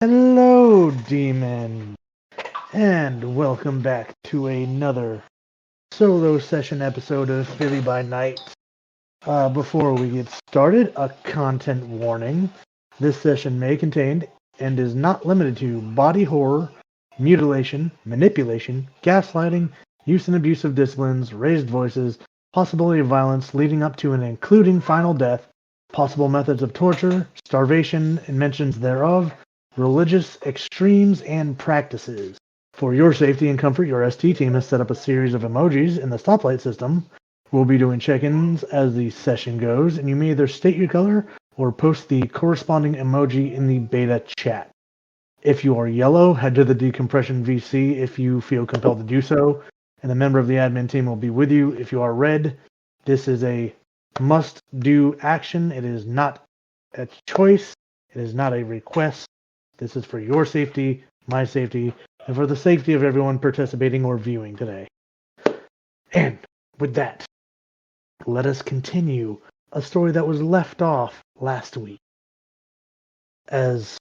Hello, demon, and welcome back to another solo session episode of Philly by Night. Before we get started, a content warning. This session may contain and is not limited to body horror, mutilation, manipulation, gaslighting, use and abuse of disciplines, raised voices, possibility of violence leading up to and including final death, possible methods of torture, starvation, and mentions thereof, religious extremes and practices. For your safety and comfort, your ST team has set up a series of emojis in the stoplight system. We'll be doing check-ins as the session goes, and you may either state your color or post the corresponding emoji in the beta chat. If you are yellow, head to the decompression VC if you feel compelled to do so, and a member of the admin team will be with you. If you are red, this is a must-do action. It is not a choice. It is not a request. This is for your safety, my safety, and for the safety of everyone participating or viewing today. And with that, let us continue a story that was left off last week. As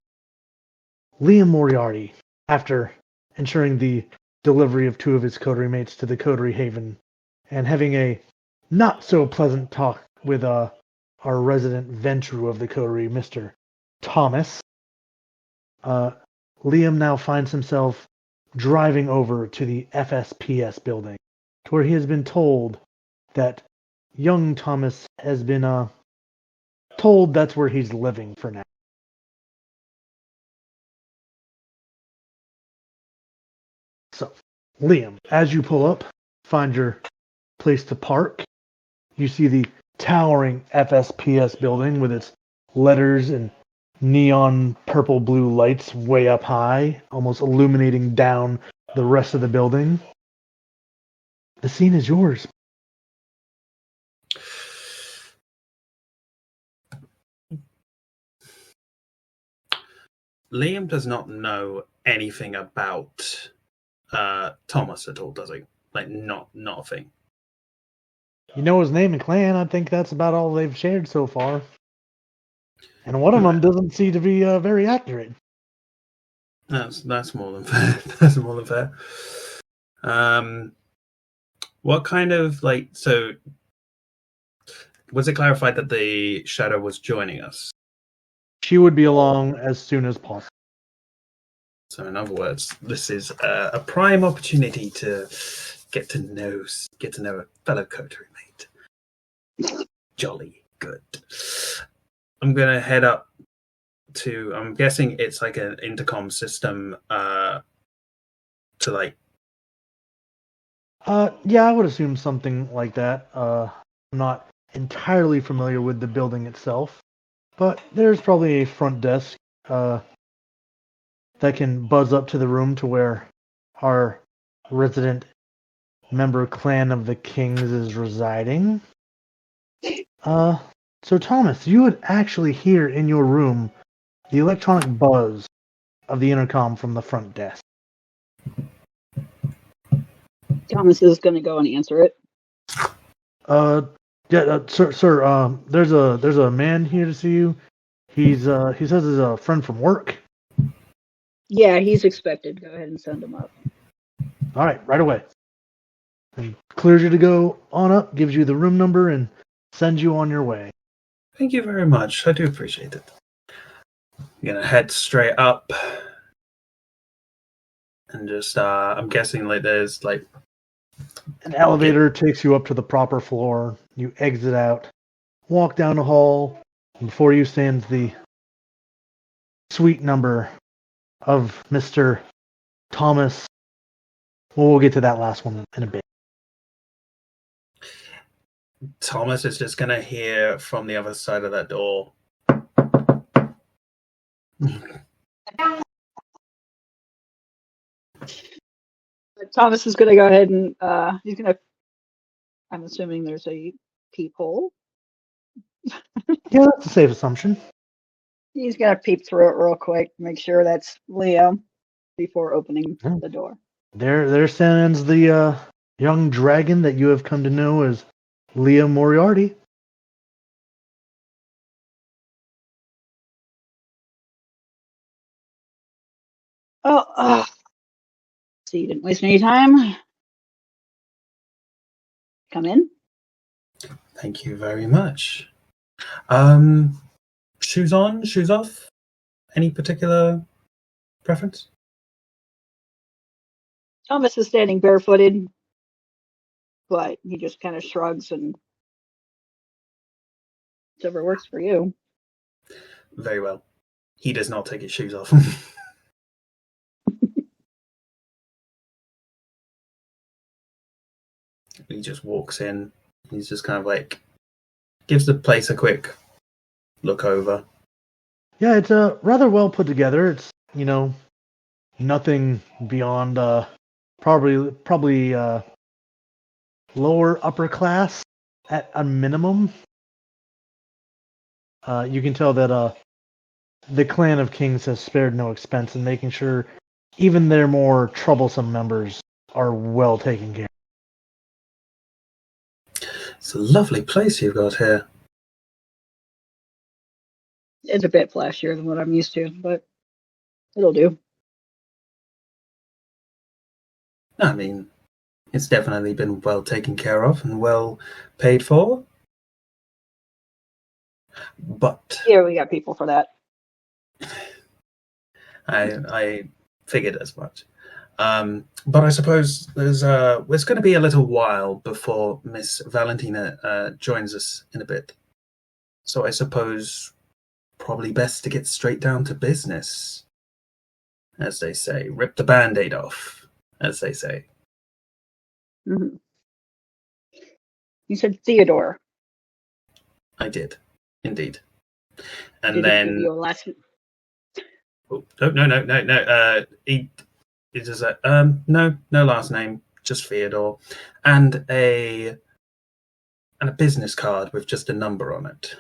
Liam Moriarty, after ensuring the delivery of two of his coterie mates to the coterie haven, and having a not-so-pleasant talk with our resident ventru of the coterie, Mr. Thomas, Liam now finds himself driving over to the FSPS building, to where he has been told that young Thomas has been told that's where he's living for now. So, Liam, as you pull up, find your place to park. You see the towering FSPS building with its letters and neon purple blue lights way up high, almost illuminating down the rest of the building. The scene is yours. Liam does not know anything about Thomas at all, does he? Like, not a thing. You know his name and clan. I think that's about all they've shared so far. And one of them doesn't seem to be very accurate. That's more than fair. That's more than fair. What kind of, like, so was it clarified that the Shadow was joining us? She would be along as soon as possible. So in other words, this is a prime opportunity to get to know a fellow coterie mate. Jolly good. I'm gonna head up to. I'm guessing it's like an intercom system. To like. Yeah, I would assume something like that. I'm not entirely familiar with the building itself, but there's probably a front desk that can buzz up to the room to where our resident member clan of the Kings is residing. So Thomas, you would actually hear in your room the electronic buzz of the intercom from the front desk. Thomas is going to go and answer it. Yeah, sir. There's a man here to see you. He says he's a friend from work. Yeah, he's expected. Go ahead and send him up. All right away. And clears you to go on up, gives you the room number, and sends you on your way. Thank you very much. I do appreciate it. I'm gonna head straight up, and just I'm guessing like there's like an elevator takes you up to the proper floor. You exit out, walk down the hall, and before you stands the suite number of Mr. Thomas. Well, we'll get to that last one in a bit. Thomas is just going to hear from the other side of that door. Thomas is going to go ahead and he's going to. I'm assuming there's a peephole. Yeah, that's a safe assumption. He's going to peep through it real quick, make sure that's Liam before opening the door. There stands the young dragon that you have come to know as Liam Moriarty. Oh, so you didn't waste any time. Come in. Thank you very much. Shoes on, shoes off? Any particular preference? Thomas is standing barefooted, but he just kind of shrugs and whatever works for you. Very well. He does not take his shoes off. He just walks in. He's just kind of like, gives the place a quick look over. Yeah, it's rather well put together. It's, nothing beyond probably lower upper class at a minimum. You can tell that the clan of kings has spared no expense in making sure even their more troublesome members are well taken care of. It's a lovely place you've got here. It's a bit flashier than what I'm used to, but it'll do. I mean, it's definitely been well taken care of and well paid for. But Here we got people for that. I figured as much. But I suppose there's going to be a little while before Miss Valentina joins us in a bit. So I suppose probably best to get straight down to business, as they say. Rip the Band-Aid off, as they say. Mm-hmm. You said Theodore. I did, indeed. And Did then he give you a last... Oh, no. He just no last name, just Theodore, and a business card with just a number on it.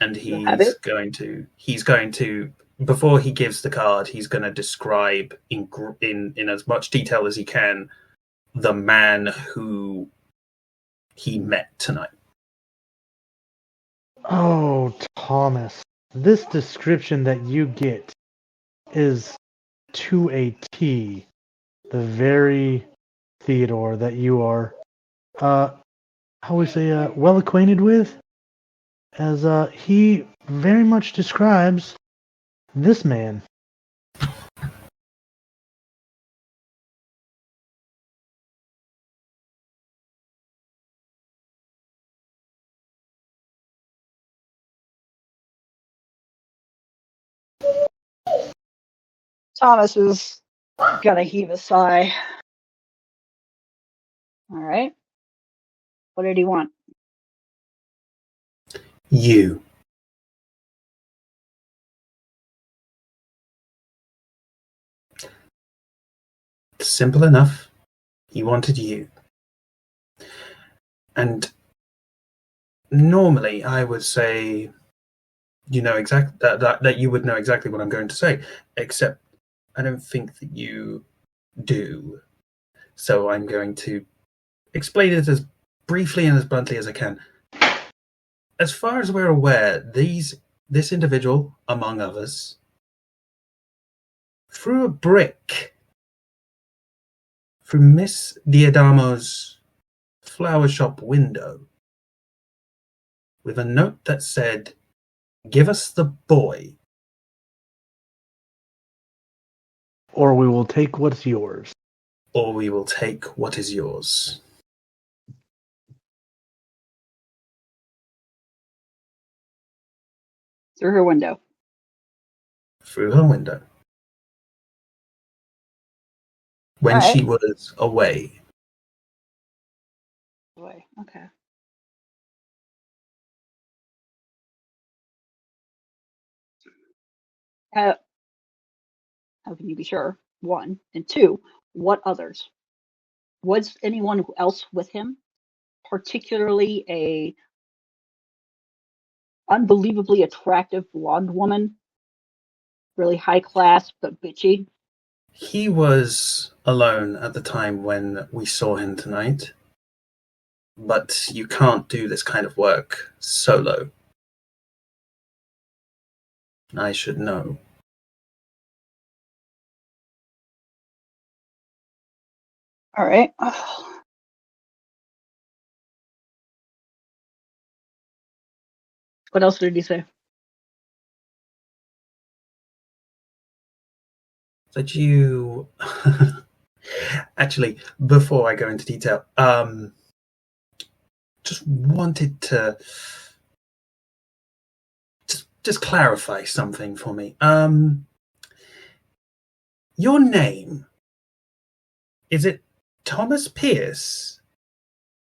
And he's going to before he gives the card, he's going to describe in as much detail as he can the man who he met tonight. Oh, Thomas, this description that you get is to a T the very Theodore that you are, how we say, well acquainted with, as he very much describes this man. Thomas is gonna heave a sigh. All right. What did he want? You. Simple enough. He wanted you. And normally I would say that you would know exactly what I'm going to say, except I don't think that you do. So I'm going to explain it as briefly and as bluntly as I can. As far as we're aware, this individual, among others, threw a brick through Miss Diadamo's flower shop window with a note that said, "Give us the boy, or we will take what's yours." Or we will take what is yours. Through her window. Through her window. When she was away. Okay. How can you be sure? One. And two, what others? Was anyone else with him? Particularly a unbelievably attractive blonde woman? Really high class, but bitchy? He was alone at the time when we saw him tonight. But you can't do this kind of work solo. I should know. All right. What else did he say? That you actually, before I go into detail, just wanted to just clarify something for me. Your name, is it Thomas Pierce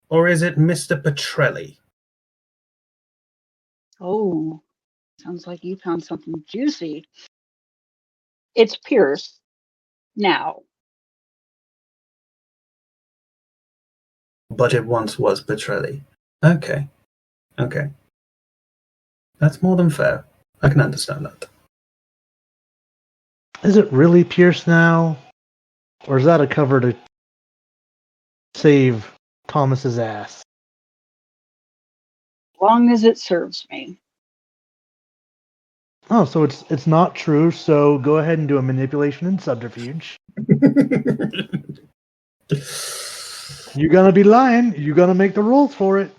or is it Mr. Petrelli? Oh, sounds like you found something juicy. It's Pierce now. But it once was Petrelli. Okay. That's more than fair. I can understand that. Is it really Pierce now? Or is that a cover to save Thomas's ass? As long as it serves me. Oh, so it's not true, so go ahead and do a manipulation and subterfuge. You're gonna be lying. You're gonna make the rules for it.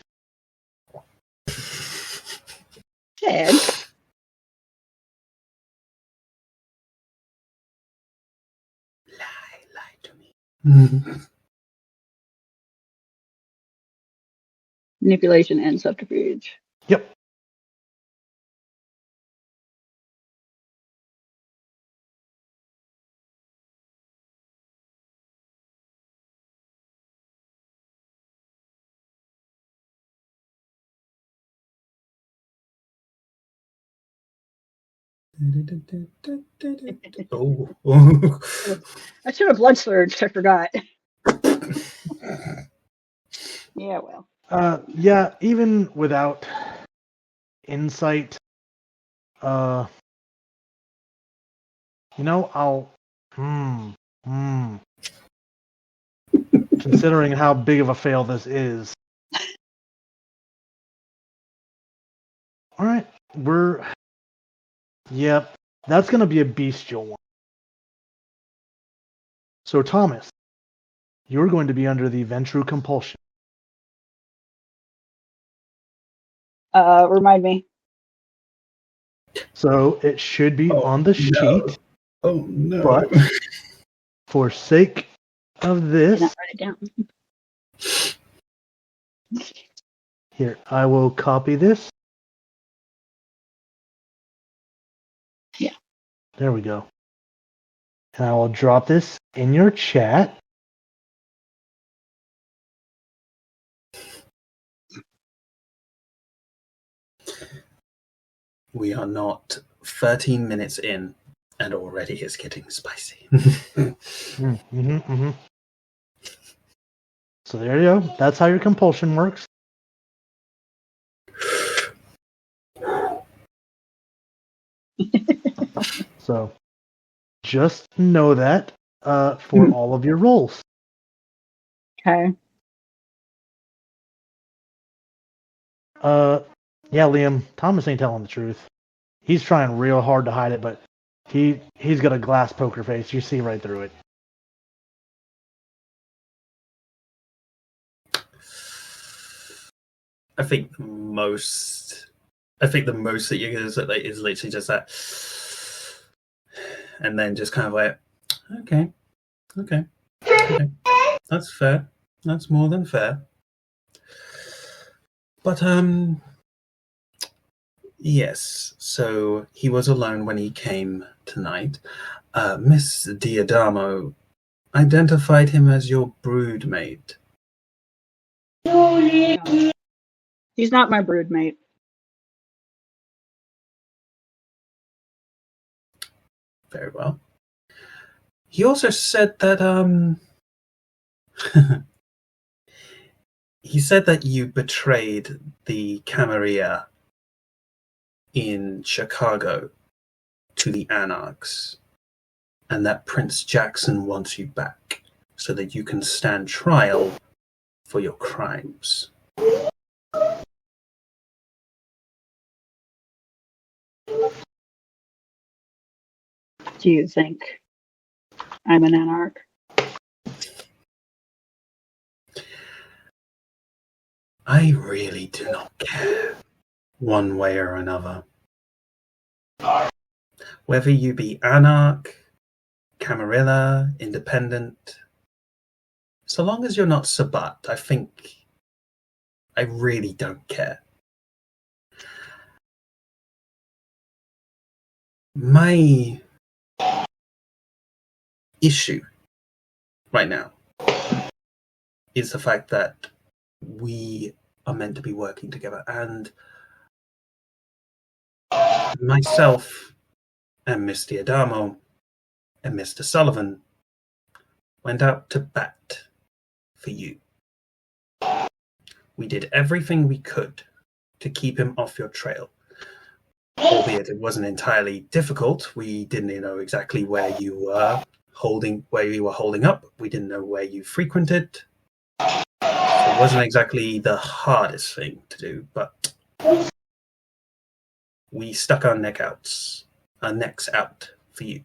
Ted. Lie to me. Manipulation and subterfuge. Yep. Oh. I should have blood surged. I forgot. Yeah, well. Yeah, even without insight, I'll considering how big of a fail this is. All right, yep, that's gonna be a bestial one. So Thomas, you're going to be under the Ventru compulsion. Remind me. So it should be on the sheet. Oh no. But for sake of this, Not write it down. here, I will copy this. Yeah. There we go. And I will drop this in your chat. We are not 13 minutes in, and already it's getting spicy. So there you go. That's how your compulsion works. So just know that for all of your rolls. Okay. Yeah, Liam, Thomas ain't telling the truth. He's trying real hard to hide it, but he's got a glass poker face. You see right through it. I think the most that you can do is literally just that, and then just kind of like, okay, that's fair. That's more than fair. But yes. So he was alone when he came tonight. Miss Diadamo identified him as your broodmate. No. He's not my broodmate. Very well. He also said that he said that you betrayed the Camarilla in Chicago to the Anarchs, and that Prince Jackson wants you back so that you can stand trial for your crimes. Do you think I'm an anarch? I really do not care, one way or another. Whether you be anarch, camarilla, independent, so long as you're not Sabat, I think I really don't care. My issue right now is the fact that we are meant to be working together, and myself and Mr. Adamo and Mr. Sullivan went out to bat for you. We did everything we could to keep him off your trail, albeit it wasn't entirely difficult. We didn't know exactly where you were holding up. We didn't know where you frequented. So it wasn't exactly the hardest thing to do, but we stuck our necks out for you.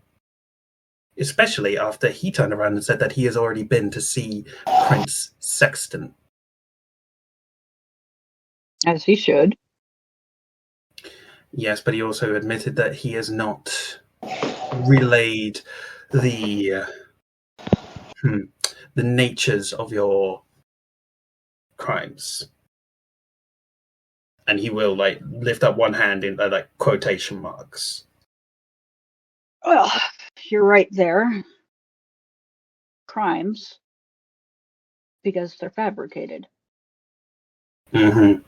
Especially after he turned around and said that he has already been to see Prince Sexton. As he should. Yes, but he also admitted that he has not relayed the natures of your crimes. And he will lift up one hand in quotation marks. Well, you're right there. Crimes, because they're fabricated. Mm-hmm.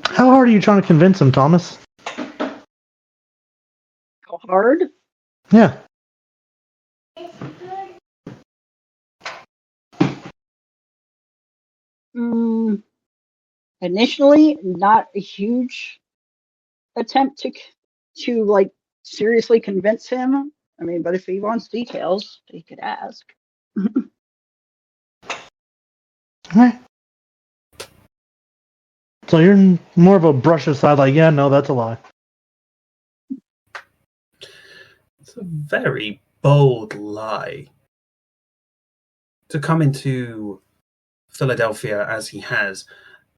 How hard are you trying to convince him, Thomas? How hard? Yeah. Initially, not a huge attempt to seriously convince him. I mean, but if he wants details, he could ask. Okay. So you're more of a brush aside, yeah, no, that's a lie. It's a very bold lie to come into Philadelphia as he has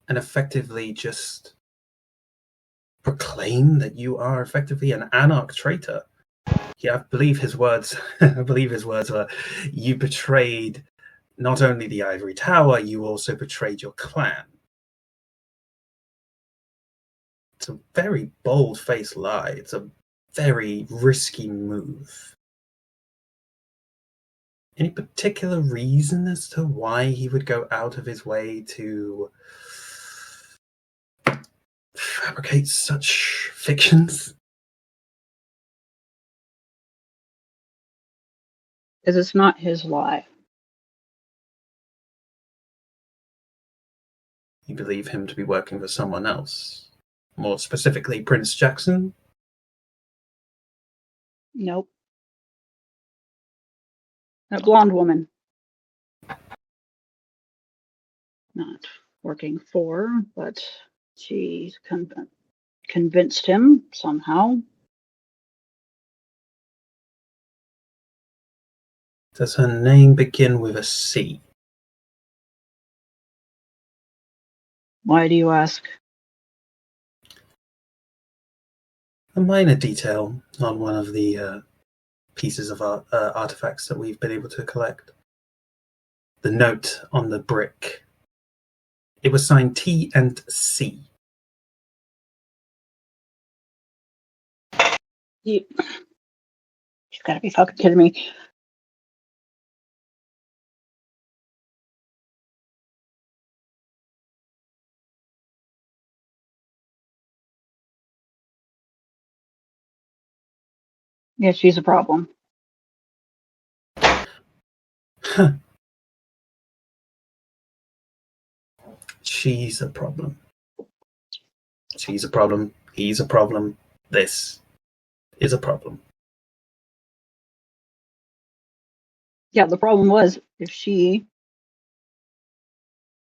and effectively just proclaim that you are effectively an anarch traitor. Yeah, I believe his words were, you betrayed not only the Ivory Tower, you also betrayed your clan. It's a very bold-faced lie. It's a very risky move. Any particular reason as to why he would go out of his way to fabricate such fictions? Because it's not his lie. You believe him to be working for someone else? More specifically, Prince Jackson? Nope. That blonde woman. Not working for, but she convinced him somehow. Does her name begin with a C? Why do you ask? A minor detail on one of the pieces of artifacts that we've been able to collect. The note on the brick. It was signed T and C. You've got to be fucking kidding me. Yeah, she's a problem. Huh. She's a problem. She's a problem. He's a problem. This is a problem. Yeah, the problem was, if she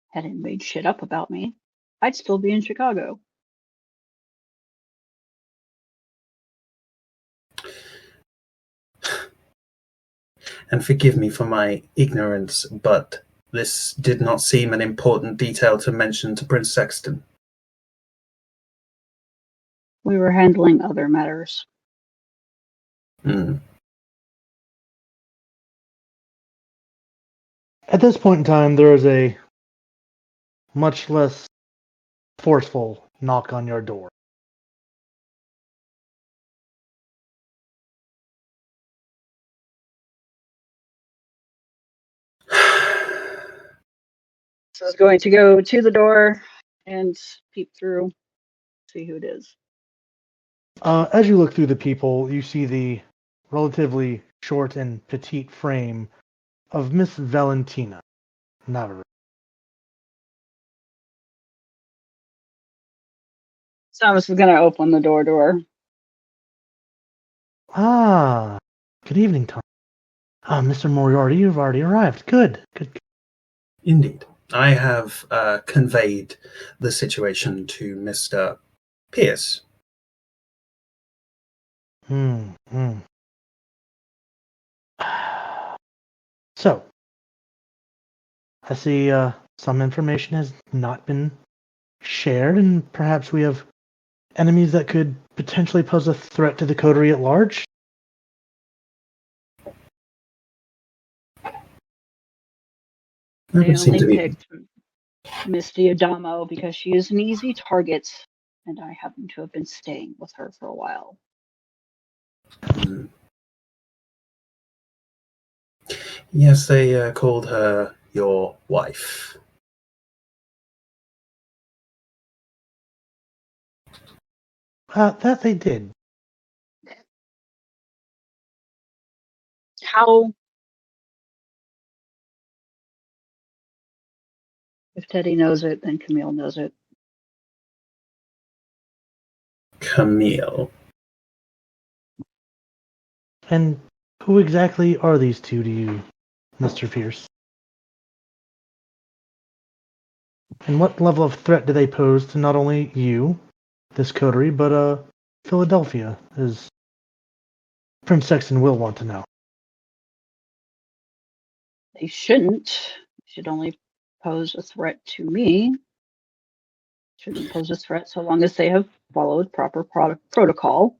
hadn't made shit up about me, I'd still be in Chicago. And forgive me for my ignorance, but this did not seem an important detail to mention to Prince Sexton. We were handling other matters. Hmm. At this point in time, there is a much less forceful knock on your door. So I was going to go to the door and peep through, see who it is. As you look through the people, you see the relatively short and petite frame of Miss Valentina Navarro. Thomas is going to open the door to her. Ah, good evening, Tom. Ah, Mr. Moriarty, you've already arrived. Good. Indeed. I have conveyed the situation to Mr. Pierce. Hmm. So, I see some information has not been shared, and perhaps we have enemies that could potentially pose a threat to the coterie at large. They Seem only to be. picked Miss Diadamo because she is an easy target, and I happen to have been staying with her for a while. Hmm. Yes, they called her your wife. That they did. How? If Teddy knows it, then Camille knows it. Camille. And who exactly are these two to you, Mr. Pierce? And what level of threat do they pose to not only you, this coterie, but Philadelphia, as Prince Sexton will want to know? They shouldn't. They should only pose a threat to me. Shouldn't pose a threat so long as they have followed proper protocol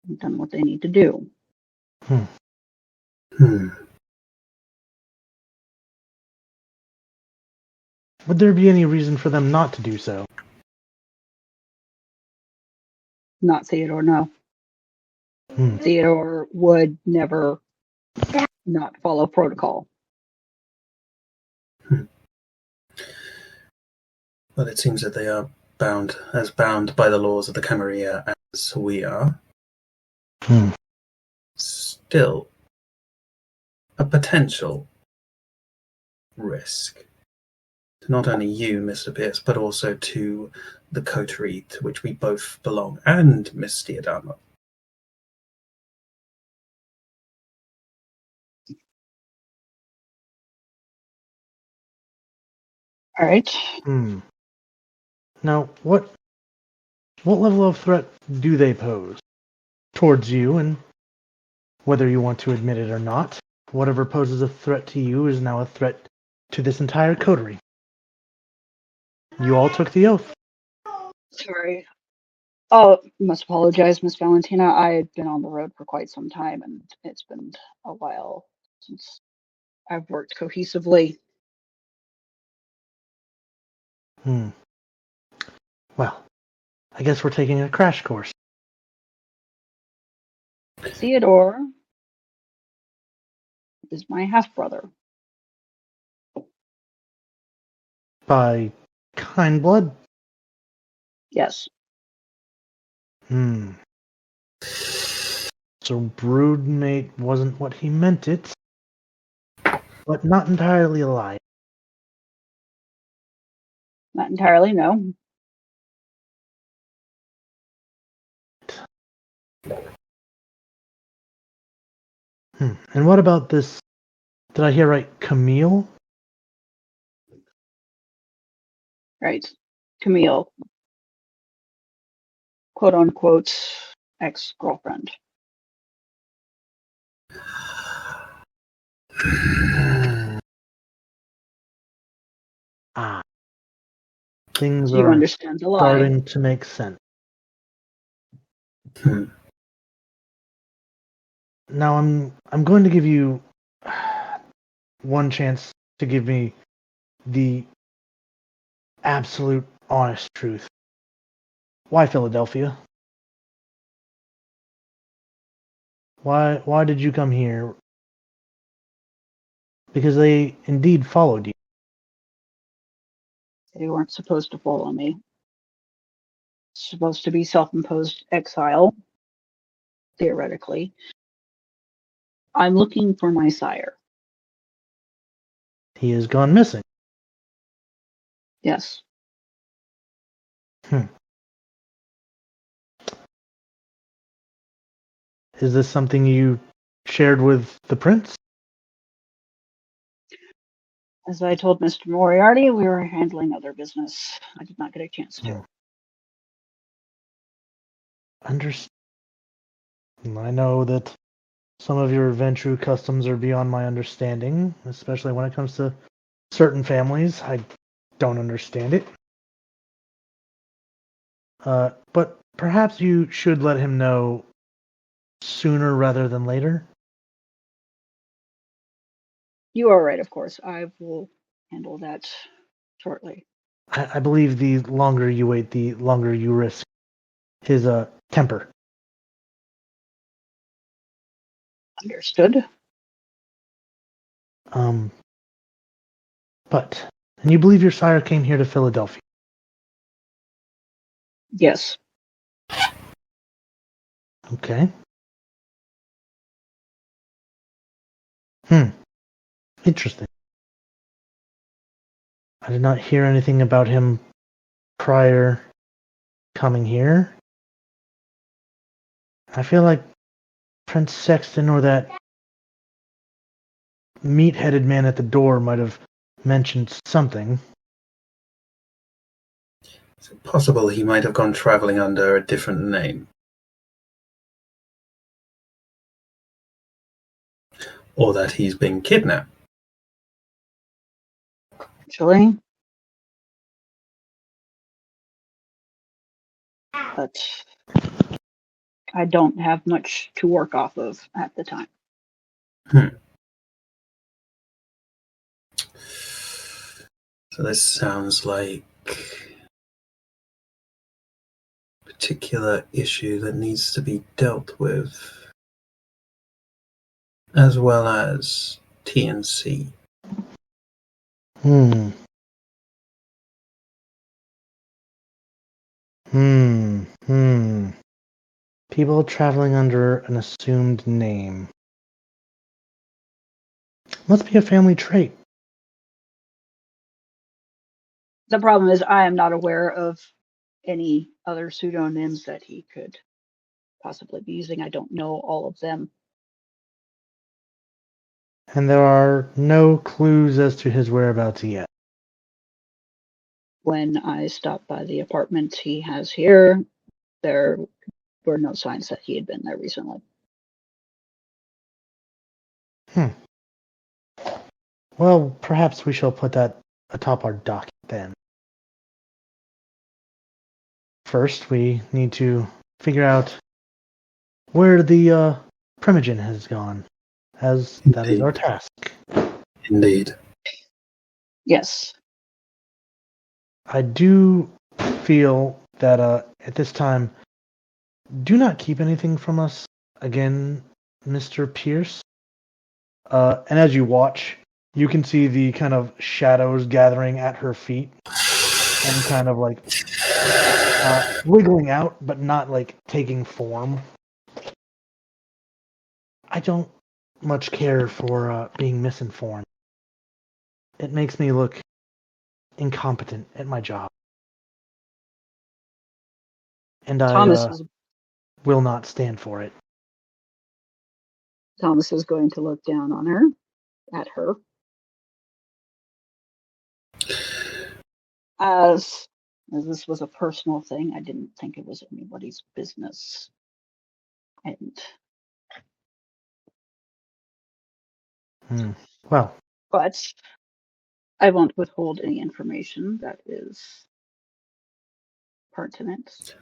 and done what they need to do. Hmm. Would there be any reason for them not to do so? Not Theodore, no. Theodore would never not follow protocol. Well, it seems that they are bound by the laws of the Camarilla as we are. Still, a potential risk to not only you, Mr. Pierce, but also to the coterie to which we both belong, and Miss Diadamo. All right. Now, what level of threat do they pose towards you? And whether you want to admit it or not, whatever poses a threat to you is now a threat to this entire coterie. You all took the oath. Sorry. Oh, must apologize, Miss Valentina. I've been on the road for quite some time, and it's been a while since I've worked cohesively. Well, I guess we're taking a crash course. Theodore is my half-brother. By kind blood? Yes. So broodmate wasn't what he meant it, but not entirely a lie. Not entirely, no. And what about this? Did I hear right? Camille? Right. Camille, quote unquote, ex-girlfriend. Ah, things Do you are understand the lie? starting to make sense. Now I'm going to give you one chance to give me the absolute honest truth. Why Philadelphia? Why did you come here? Because they indeed followed you. They weren't supposed to follow me. It's supposed to be self-imposed exile, theoretically. I'm looking for my sire. He has gone missing. Yes. Is this something you shared with the prince? As I told Mr. Moriarty, we were handling other business. I did not get a chance to. Understand. I know that some of your Ventrue customs are beyond my understanding, especially when it comes to certain families. I don't understand it. But perhaps you should let him know sooner rather than later. You are right, of course. I will handle that shortly. I believe the longer you wait, the longer you risk his temper. Understood. But and you believe your sire came here to Philadelphia? Yes. Okay. Interesting. I did not hear anything about him prior coming here. I feel like Prince Sexton or that meat-headed man at the door might have mentioned something. Is it possible he might have gone travelling under a different name? Or that he's been kidnapped? Actually. But I don't have much to work off of at the time. So this sounds like a particular issue that needs to be dealt with, as well as TNC. People traveling under an assumed name. Must be a family trait. The problem is I am not aware of any other pseudonyms that he could possibly be using. I don't know all of them. And there are no clues as to his whereabouts yet. When I stopped by the apartment he has here, there were no signs that he had been there recently. Well, perhaps we shall put that atop our docket then. First, we need to figure out where the Primogen has gone, as that is our task. Indeed. Yes. I do feel that at this time, do not keep anything from us again, Mr. Pierce. And as you watch, you can see the kind of shadows gathering at her feet and kind of like wiggling out, but not like taking form. I don't much care for being misinformed. It makes me look incompetent at my job. And I Thomas is will not stand for it. Thomas is going to look down on her, at her. As this was a personal thing, I didn't think it was anybody's business. And Well, but I won't withhold any information that is pertinent.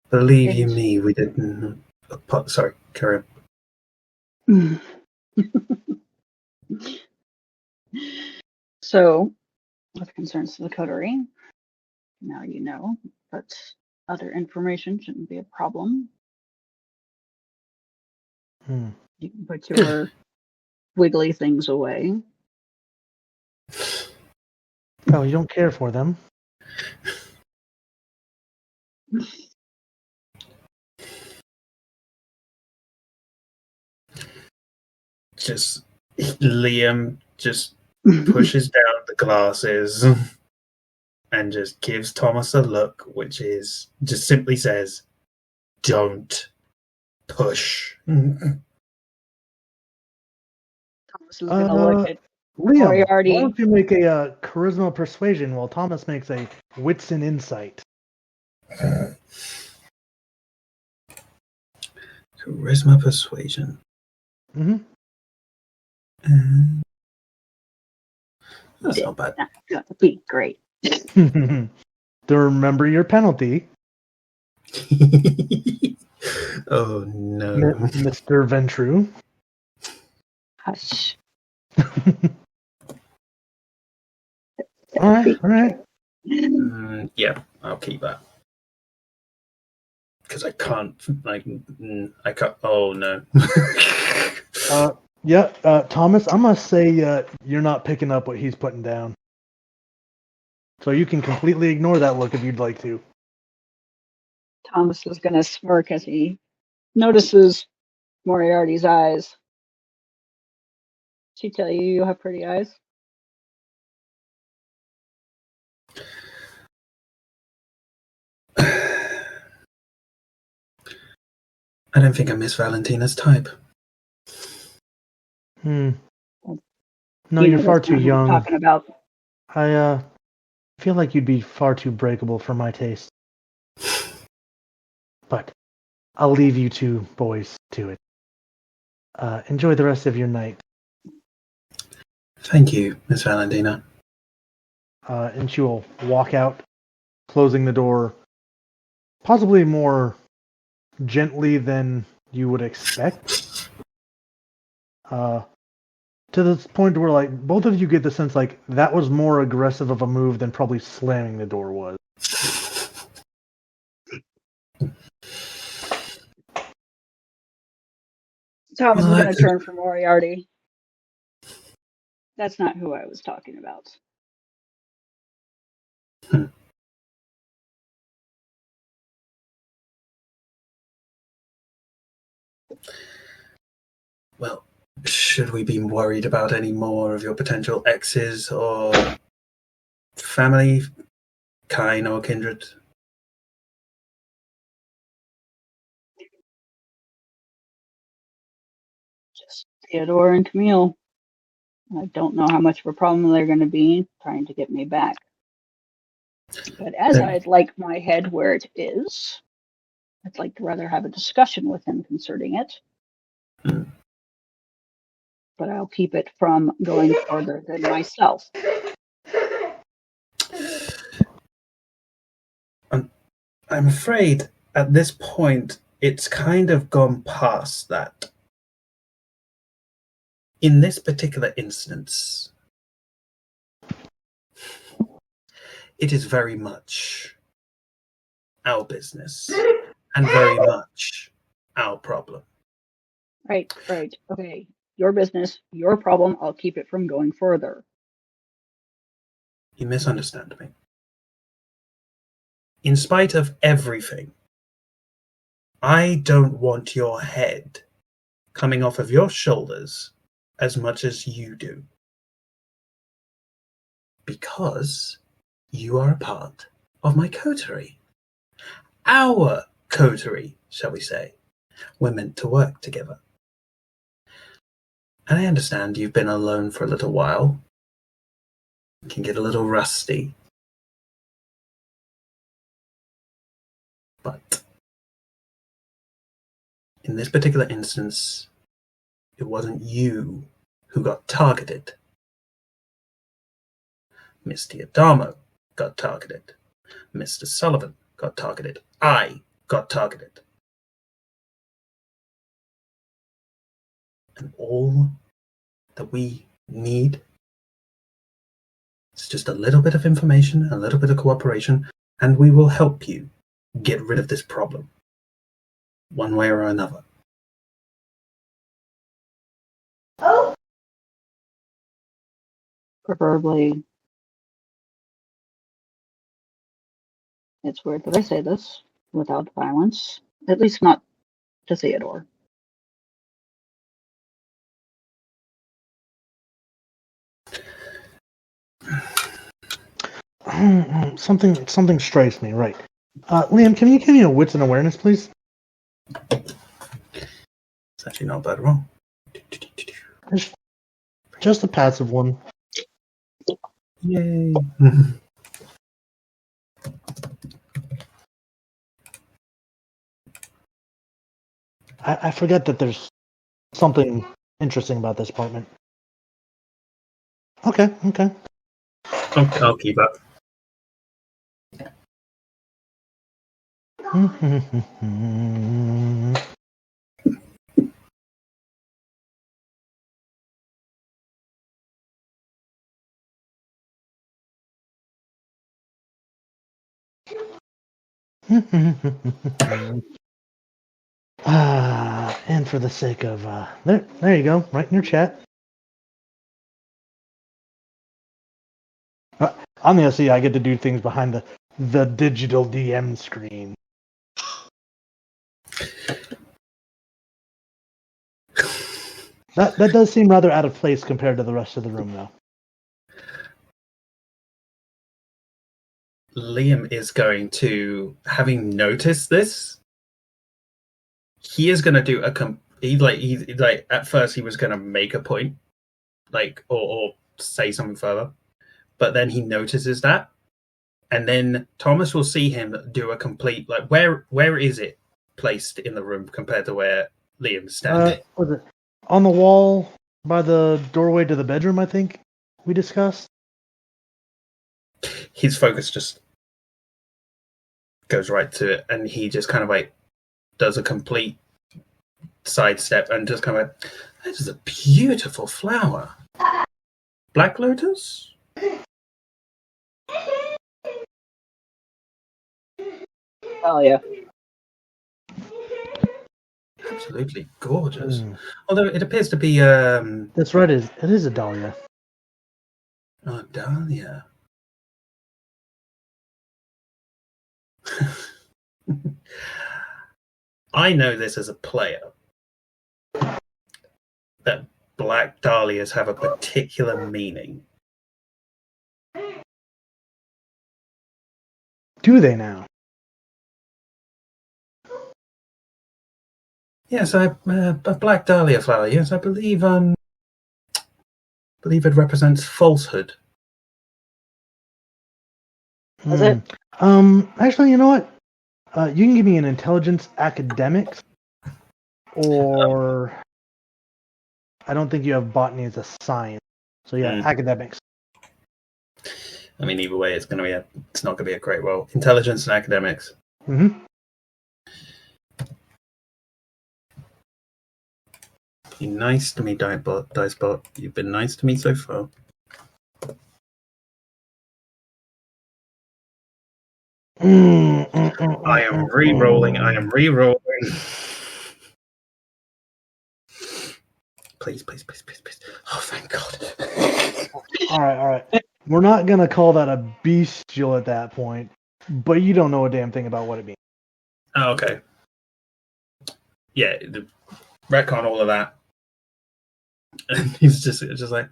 Believe you me, we didn't. Sorry, carry on. So, with concerns to the coterie, now you know, but other information shouldn't be a problem. You can put your wiggly things away. Oh, you don't care for them? Just Liam just pushes down the glasses and just gives Thomas a look, which is just simply says, "Don't push." Thomas is going to look at Liam, Moriarty. why don't you make a charisma persuasion while Thomas makes a wits and insight? Charisma persuasion. Mm-hmm. That's not bad. That's going to be great. To remember your penalty, Oh no, Mr. Ventru. Hush. All right. Yeah, I'll keep that because I can't. I can't. Oh no. Thomas, I'm gonna say you're not picking up what he's putting down, so you can completely ignore that look if you'd like to. Thomas is going to smirk as he notices Moriarty's eyes. She tell you have pretty eyes? I don't think I miss Valentina's type. No, you're far too young. Talking about. I feel like you'd be far too breakable for my taste. But I'll leave you two boys to it. Enjoy the rest of your night. Thank you, Miss Valentina. And she will walk out, closing the door, possibly more gently than you would expect. To this point where, like, both of you get the sense, like, that was more aggressive of a move than probably slamming the door was. Thomas is going to turn from Moriarty. That's not who I was talking about. Well, should we be worried about any more of your potential exes or family, kin or kindred? Just Theodore and Camille. I don't know how much of a problem they're going to be trying to get me back. But as I'd like my head where it is, I'd like to rather have a discussion with him concerning it. But I'll keep it from going further than myself. I'm afraid at this point it's kind of gone past that. In this particular instance, it is very much our business and very much our problem. Right. Okay. Your business, your problem. I'll keep it from going further. You misunderstand me. In spite of everything, I don't want your head coming off of your shoulders as much as you do. Because you are a part of my coterie. Our coterie, shall we say. We're meant to work together. And I understand you've been alone for a little while. You can get a little rusty. But in this particular instance, it wasn't you who got targeted. Mr. Adamo got targeted. Mr. Sullivan got targeted. I got targeted. And all that we need is just a little bit of information, a little bit of cooperation, and we will help you get rid of this problem, one way or another. Preferably, it's weird that I say this, without violence. At least not to Theodore. Something strikes me, right. Liam, can you give me a wits and awareness, please? It's actually not bad at all. Just a passive one. Yay. I forget that there's something interesting about this apartment. Okay. I'll keep up. And for the sake of there you go, right in your chat. On the SE, I get to do things behind the digital DM screen. That does seem rather out of place compared to the rest of the room, though. Liam is going to, having noticed this, he is going to do at first he was going to make a point, or say something further, but then he notices that, and then Thomas will see him do a complete, where is it placed in the room compared to where Liam's standing? Was it on the wall by the doorway to the bedroom, I think we discussed? His focus just goes right to it, and he just kind of does a complete sidestep and just kind of that is a beautiful flower. Black lotus? Oh, yeah. Absolutely gorgeous. Although it appears to be That's right, it is a dahlia. Oh, dahlia. I know this as a player, that black dahlias have a particular meaning. Do they now? Yes, a black dahlia flower. Yes, I believe it represents falsehood. Is it? Actually, you know what? You can give me an intelligence academics, or I don't think you have botany as a science. So yeah, academics. I mean, either way, it's not going to be a great roll. Intelligence and academics. Mm-hmm. Be nice to me, Dicebot. You've been nice to me so far. I am re-rolling. Please. Oh, thank God. All right. We're not going to call that a bestial at that point, but you don't know a damn thing about what it means. Oh, okay. Yeah, retcon all of that. And he's just like,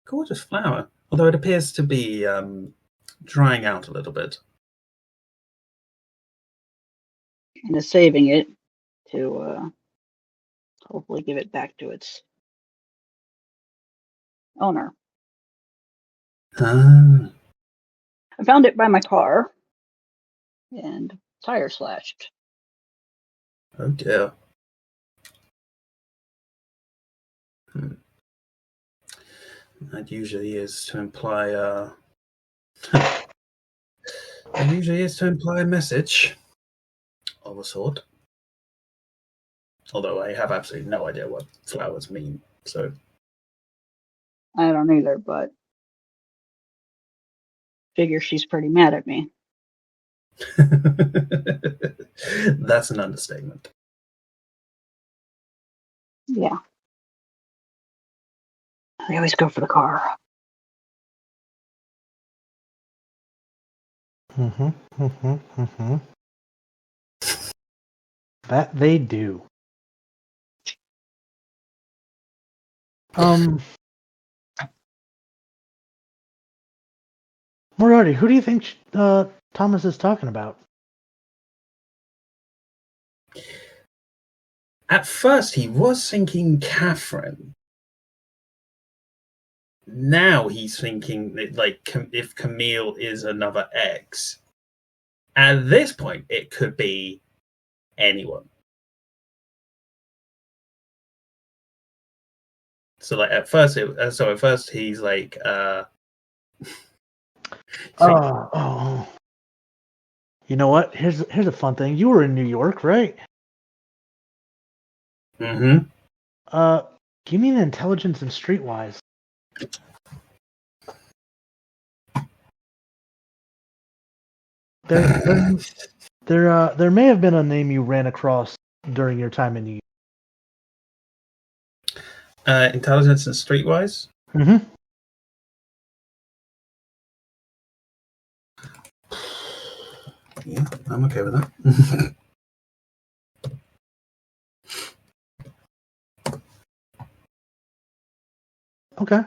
gorgeous flower. Although it appears to be drying out a little bit. And is saving it to hopefully give it back to its owner. Ah, I found it by my car, and tire slashed. oh dear. That usually is to imply that usually is to imply a message of a sort. Although I have absolutely no idea what flowers mean, so I don't either, but figure she's pretty mad at me. that's an understatement. Yeah. I always go for the car. That they do. Moriarty, who do you think Thomas is talking about? At first, he was thinking Catherine. Now he's thinking that, like, if Camille is another ex. At this point, it could be anyone. So, like, at first, he's like, Oh. You know what? Here's a fun thing. You were in New York, right? mm-hmm. Give me an intelligence and streetwise. There may have been a name you ran across during your time in New York. Intelligence and streetwise? Mm-hmm. Yeah, I'm okay with that. Okay.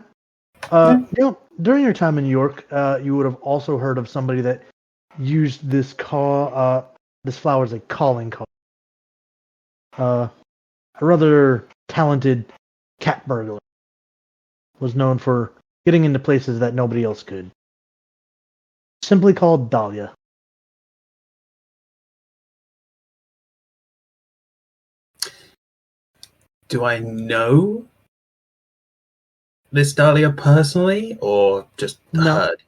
During your time in New York, you would have also heard of somebody that used this flower as a calling card. A rather talented cat burglar was known for getting into places that nobody else could. Simply called Dahlia. Do I know this Dahlia personally, or just heard?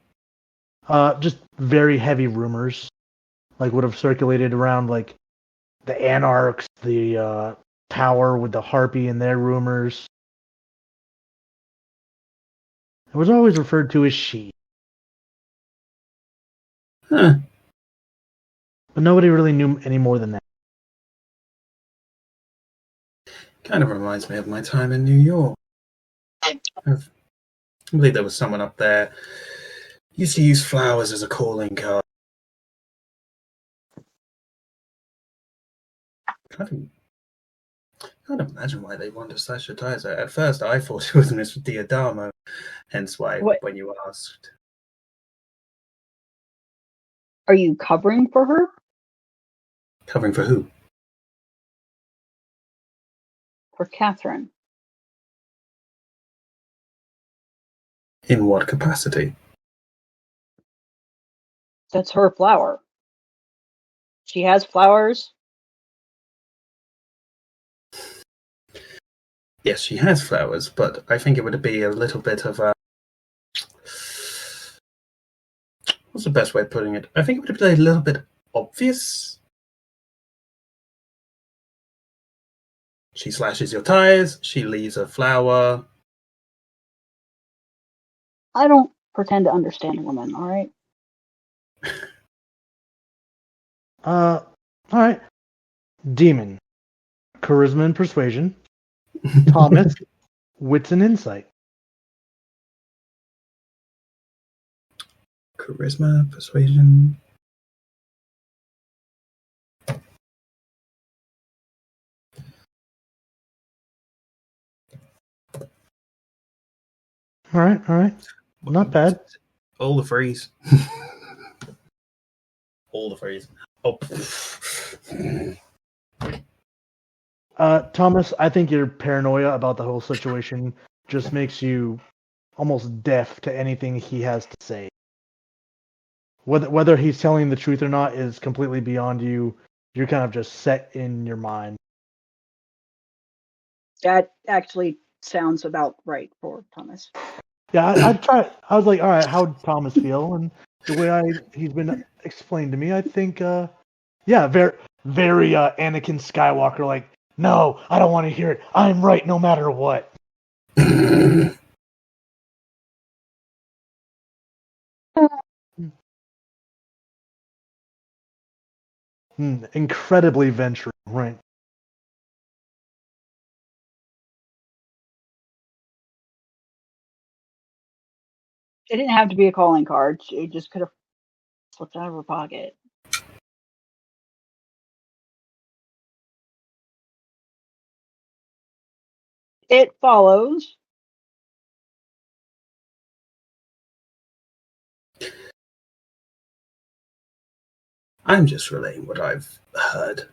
Just very heavy rumors, like would have circulated around like the Anarchs, the Tower with the Harpy and their rumors. It was always referred to as she. Huh. But nobody really knew any more than that. Kind of reminds me of my time in New York. I believe there was someone up there used to use flowers as a calling card. Can't imagine why they wanted to slash your tires. At first, I thought it was Miss Diadamo, hence why when you asked. Are you covering for her? Covering for who? For Catherine. In what capacity? That's her flower. She has flowers. Yes, she has flowers, but I think it would be a little bit of a... What's the best way of putting it? I think it would be a little bit obvious. She slashes your tires, she leaves a flower. I don't pretend to understand women, all right? All right. Demon. Charisma and persuasion. Thomas. Wits and insight. Charisma, persuasion. All right. Not bad. All the threes. All the threes. Oh. Thomas, I think your paranoia about the whole situation just makes you almost deaf to anything he has to say. Whether he's telling the truth or not is completely beyond you. You're kind of just set in your mind. That actually sounds about right for Thomas. Yeah, I try. I was like, all right, how'd Thomas feel? And the way he's been explained to me, I think, yeah, very, very Anakin Skywalker. Like, no, I don't want to hear it. I'm right, no matter what. Incredibly venturing, right? It didn't have to be a calling card. It just could have slipped out of her pocket. It follows. I'm just relaying what I've heard.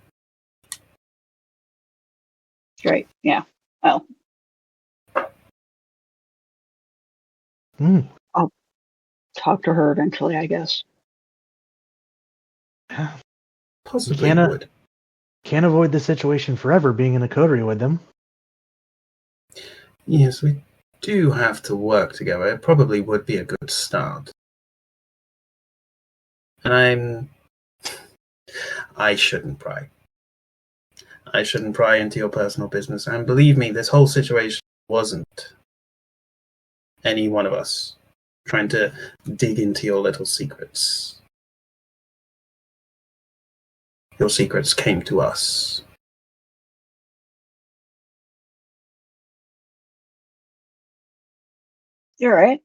Great. Yeah. Well. I'll talk to her eventually, I guess. Possibly would. Can't avoid the situation forever being in a coterie with them. Yes, we do have to work together. It probably would be a good start. And I shouldn't pry. I shouldn't pry into your personal business. And believe me, this whole situation wasn't any one of us trying to dig into your little secrets. Your secrets came to us. You're right.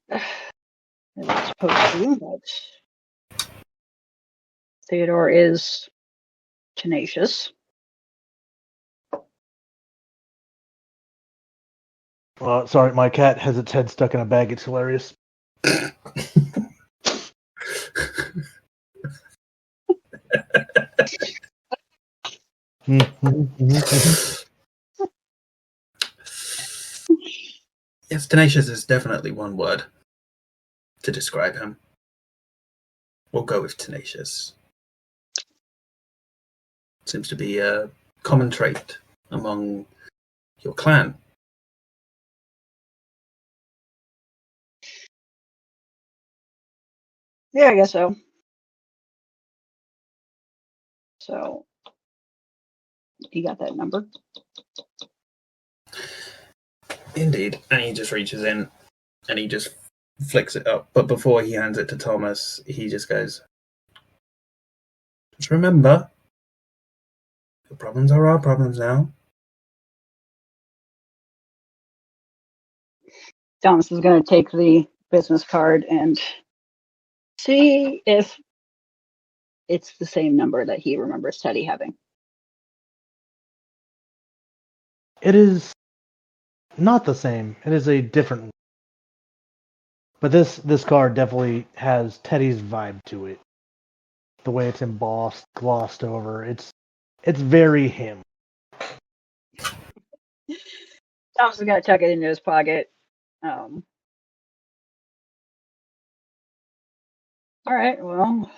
It's supposed to, but Theodore is tenacious. Sorry, my cat has its head stuck in a bag. It's hilarious. Yes, tenacious is definitely one word to describe him. We'll go with tenacious. Seems to be a common trait among your clan. Yeah, I guess so. So, you got that number? Indeed. And he just reaches in and he just flicks it up. But before he hands it to Thomas, he just goes, just remember, your problems are our problems now. Thomas is going to take the business card and see if it's the same number that he remembers Teddy having. It is not the same. It is a different one. But this card definitely has Teddy's vibe to it. The way it's embossed, glossed over. It's very him. Thomas is going to tuck it into his pocket. All right, well,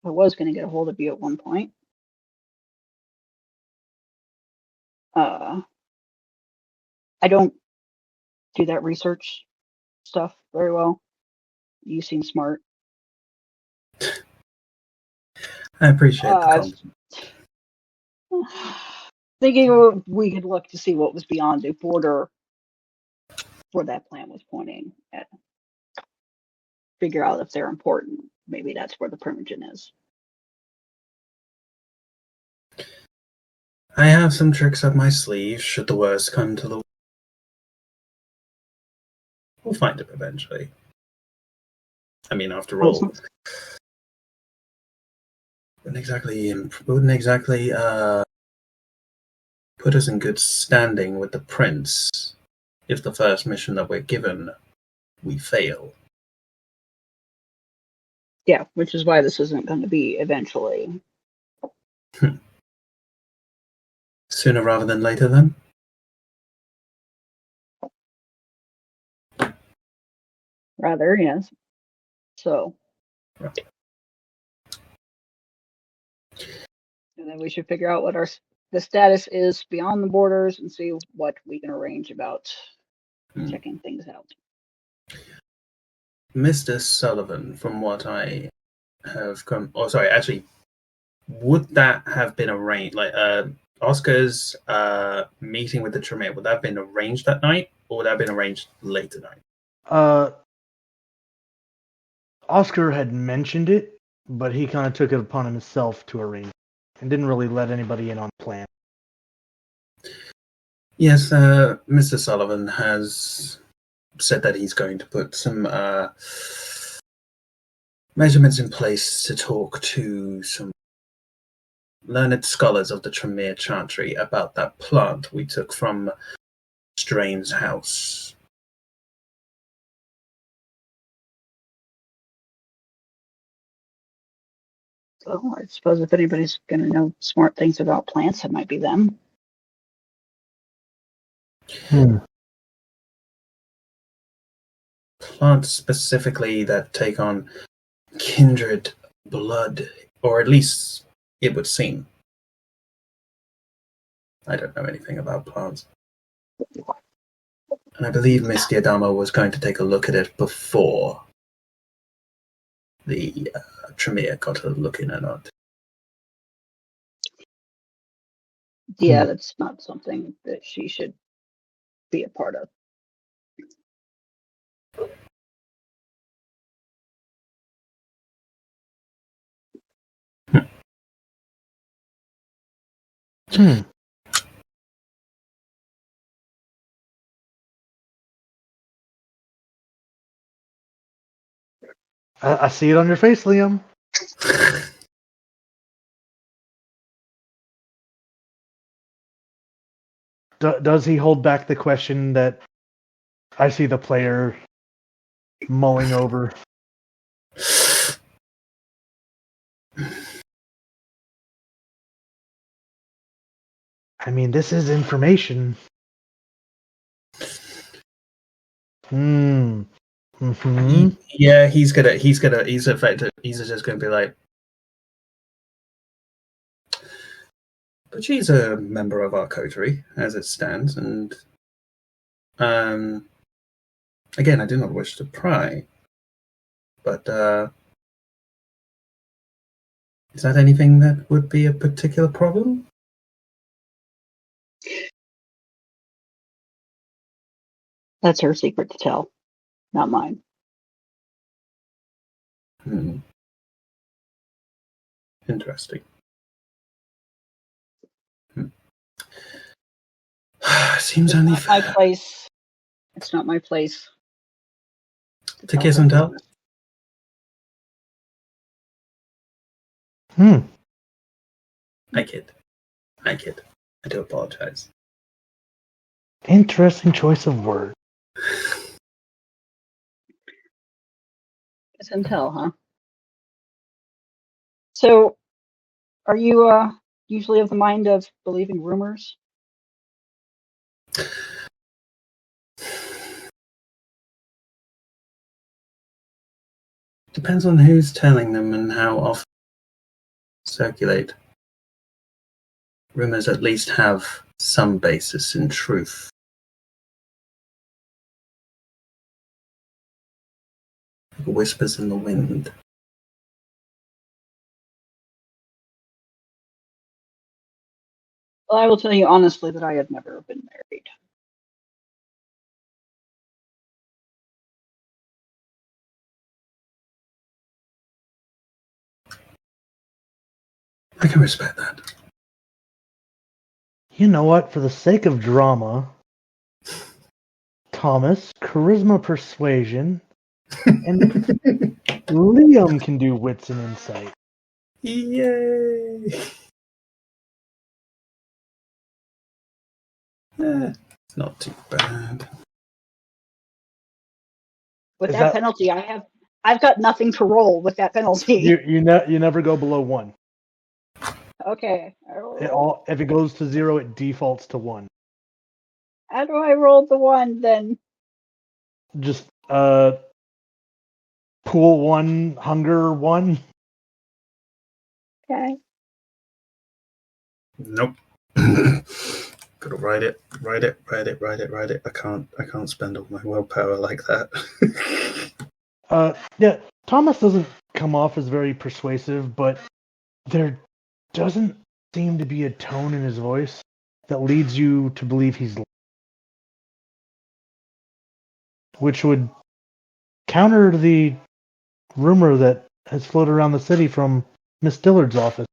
I was going to get a hold of you at one point. I don't do that research stuff very well. You seem smart. I appreciate the compliment. Thinking we could look to see what was beyond the border where that plan was pointing at. Figure out if they're important. Maybe that's where the primogen is. I have some tricks up my sleeve, should the worst come to the worst. We'll find him eventually. I mean, after all, wouldn't exactly put us in good standing with the prince if the first mission that we're given, we fail. Yeah, which is why this isn't going to be eventually. Sooner rather than later, then? rather, yes. So, Right. and then we should figure out what the status is beyond the borders and see what we can arrange about checking things out. Mr. Sullivan, from what I have come, actually, would that have been arranged? Like, Oscar's meeting with the Tremere, would that have been arranged that night, or would that have been arranged late at night? Oscar had mentioned it, but he kind of took it upon himself to arrange and didn't really let anybody in on the plan. Yes, Mr. Sullivan has said that he's going to put some measurements in place to talk to some learned scholars of the Tremere Chantry about that plant we took from Strain's house. Well, I suppose if anybody's going to know smart things about plants, it might be them. Plants specifically that take on kindred blood, or at least it would seem. I don't know anything about plants. And I believe Miss Diadamo was going to take a look at it before the Tremere got a look in or not. Yeah, that's not something that she should be a part of. I see it on your face, Liam. Does he hold back the question that I see the player mulling over? I mean, this is information. Mm-hmm. Yeah, he's just gonna be like, but she's a member of our coterie as it stands, and again, I do not wish to pry, but is that anything that would be a particular problem? That's her secret to tell, not mine. Interesting. Seems only fair. My place. It's not my place to kiss and tell. I kid. I do apologize. Interesting choice of word. Kiss and tell, huh? So, are you usually of the mind of believing rumors? Depends on who's telling them and how often circulate. Rumors at least have some basis in truth. Like whispers in the wind. Well, I will tell you honestly that I have never been married. I can respect that. You know what? For the sake of drama, Thomas, charisma, persuasion, and Liam can do wits and insight. Yay! It's not too bad. With that penalty, I've got nothing to roll with that penalty. You never go below 1. Okay. If it goes to 0, it defaults to 1. How do I roll the 1 then? Just Pool 1, Hunger 1. Okay. Nope. Gotta write it. I can't spend all my willpower like that. Yeah, Thomas doesn't come off as very persuasive, but there doesn't seem to be a tone in his voice that leads you to believe he's lying, which would counter the rumor that has floated around the city from Miss Dillard's office.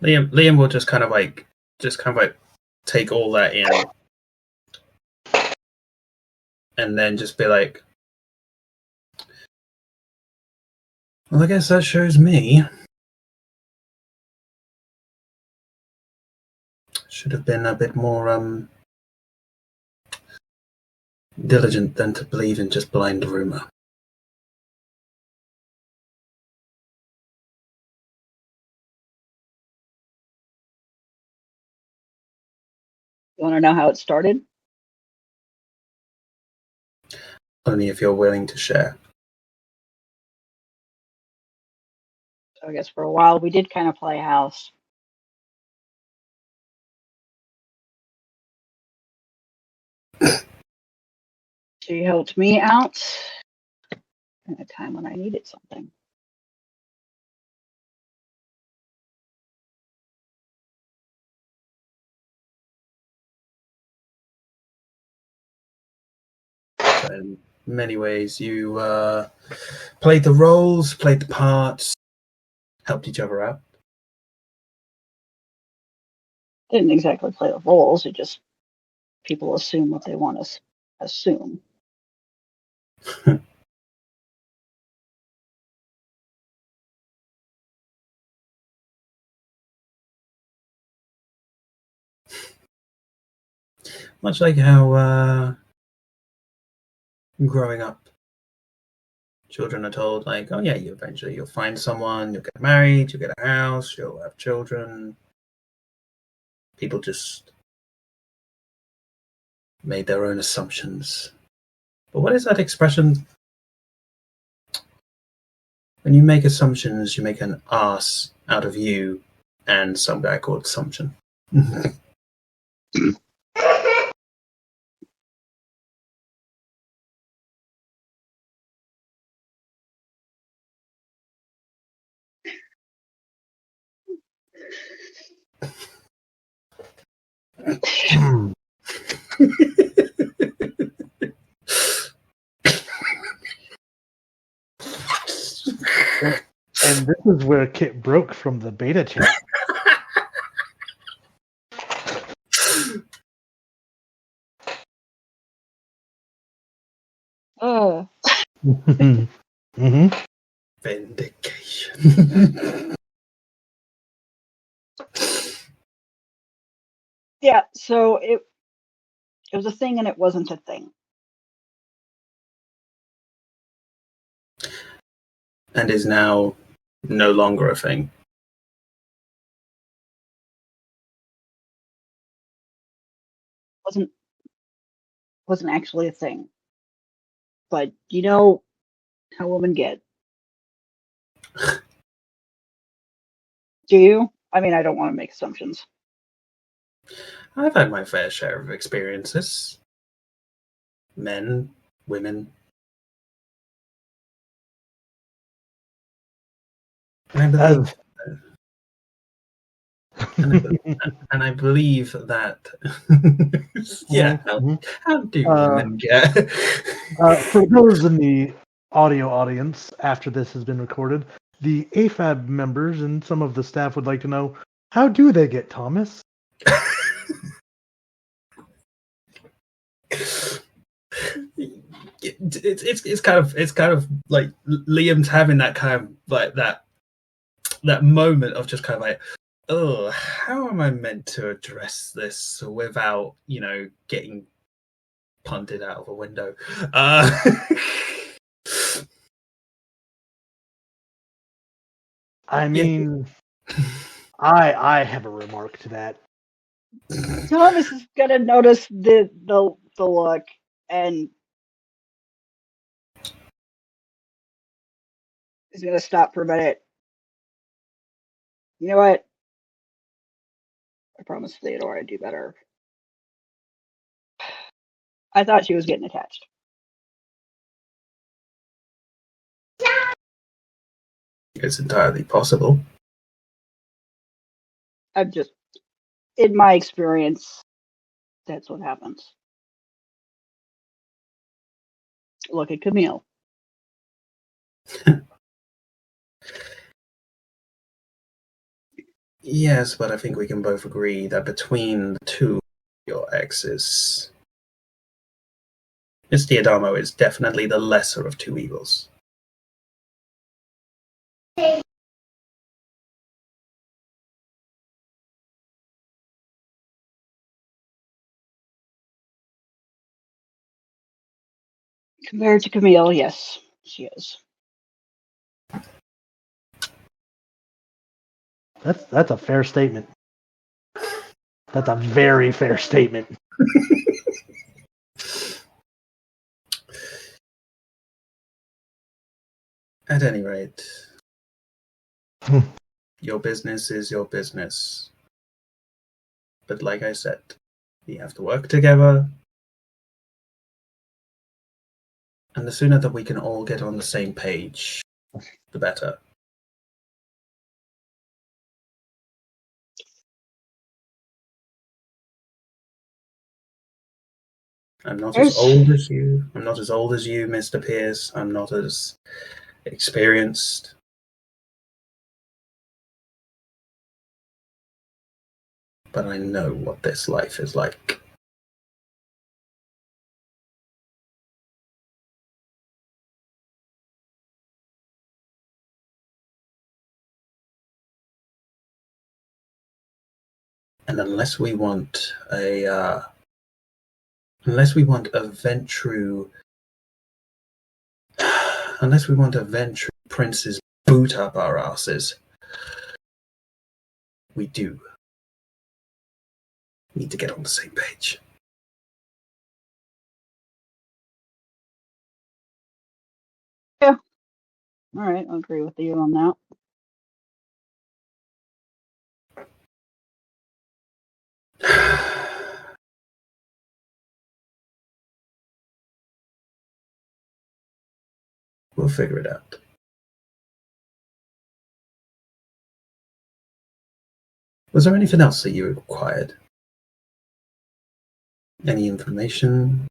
Liam will just kind of like take all that in, and then just be like, "Well, I guess that shows me should have been a bit more diligent than to believe in just blind rumor." You want to know how it started? Only if you're willing to share. So I guess for a while we did kind of play house. She helped me out at a time when I needed something. So in many ways, you played the roles, played the parts, helped each other out. Didn't exactly play the roles. It just people assume what they want to assume. Much like how growing up, children are told, like, oh yeah, you'll find someone, you'll get married, you'll get a house, you'll have children. People just made their own assumptions. But what is that expression? When you make assumptions, you make an ass out of you and some guy called Assumption. And this is where Kit broke from the beta chat. Mm-hmm. Vindication. Yeah, so it was a thing and it wasn't a thing. And is now no longer a thing. Wasn't actually a thing. But you know how women get. Do you? I mean, I don't want to make assumptions. I've had my fair share of experiences. Men, women. And I believe that. Yeah, how do women get? For those in the audio audience, after this has been recorded, the AFAB members and some of the staff would like to know, how do they get Thomas? It's kind of like Liam's having that kind of like that moment of just kind of like, oh, how am I meant to address this without, getting punted out of a window? I mean, I have a remark to that. Thomas is gonna notice the look and is gonna stop for a minute. You know what? I promised Theodore I'd do better. I thought she was getting attached. It's entirely possible. I'm just, in my experience, that's what happens. Look at Camille. Yes, but I think we can both agree that between the two of your exes, Miss Diadamo is definitely the lesser of two evils. Compared to Camille, yes, she is. That's a fair statement. That's a very fair statement. At any rate, your business is your business. But like I said, we have to work together. And the sooner that we can all get on the same page, the better. I'm not as old as you. I'm not as old as you, Mr. Pierce. I'm not as experienced. But I know what this life is like. And unless we want a Ventru prince's boot up our asses, we do need to get on the same page. Yeah. All right, I'll agree with you on that. We'll figure it out. Was there anything else that you required? Any information?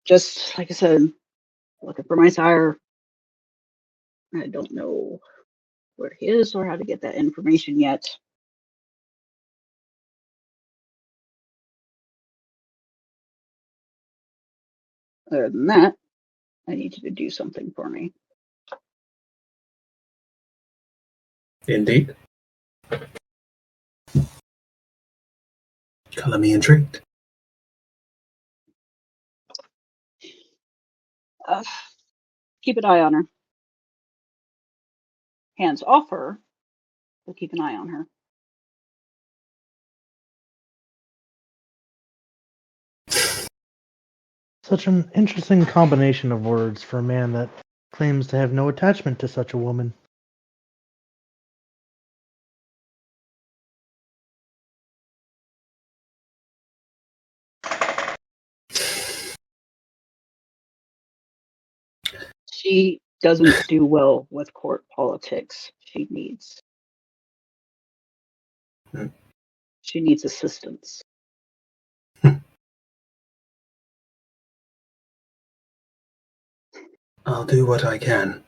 Just like I said, looking for my sire. I don't know where he is or how to get that information yet. Other than that, I need you to do something for me. Indeed. Color me intrigued. Keep an eye on her. Hands off her, but keep an eye on her. Such an interesting combination of words for a man that claims to have no attachment to such a woman. She doesn't do well with court politics. She needs assistance. I'll do what I can.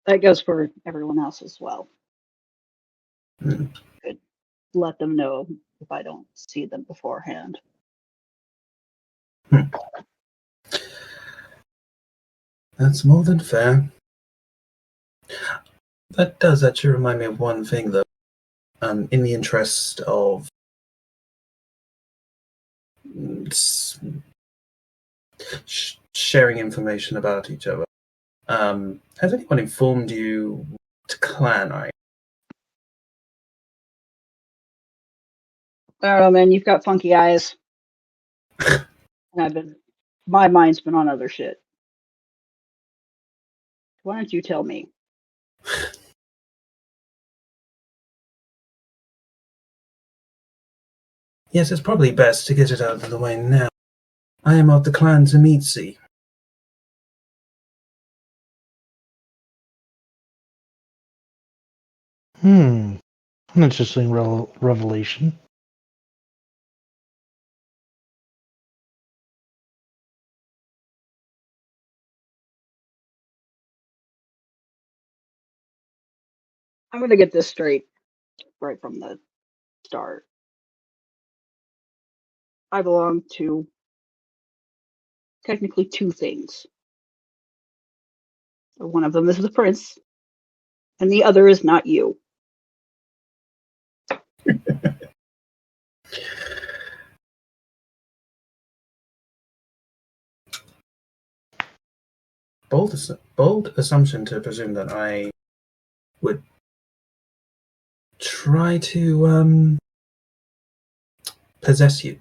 That goes for everyone else as well. Mm. Could let them know if I don't see them beforehand. That's more than fair. That does actually remind me of one thing, though. In the interest of sharing information about each other, has anyone informed you what clan I am? I don't know, man. You've got funky eyes, and my mind's been on other shit. Why don't you tell me? Yes, it's probably best to get it out of the way now. I am of the clan Zemitsi. An interesting revelation. I'm going to get this straight right from the start. I belong to technically two things. One of them is the prince, and the other is not you. Bold assumption to presume that I would try to possess you.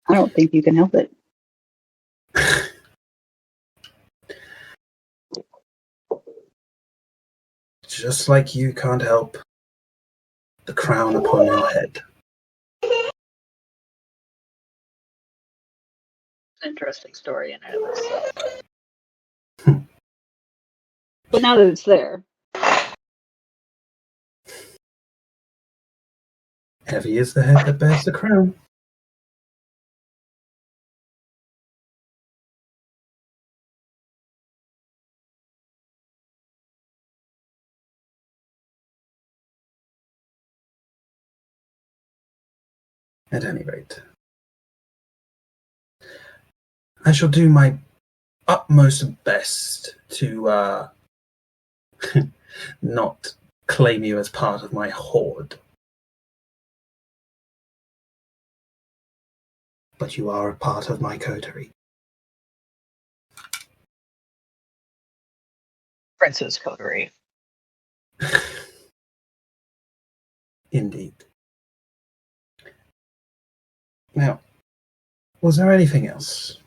I don't think you can help it. Just like you can't help the crown upon your head. Interesting story in and of itself. But now that it's there, Heavy is the head that bears the crown. At any rate, I shall do my utmost best to not claim you as part of my horde. But you are a part of my coterie. Prince's coterie. Indeed. Now, was there anything else?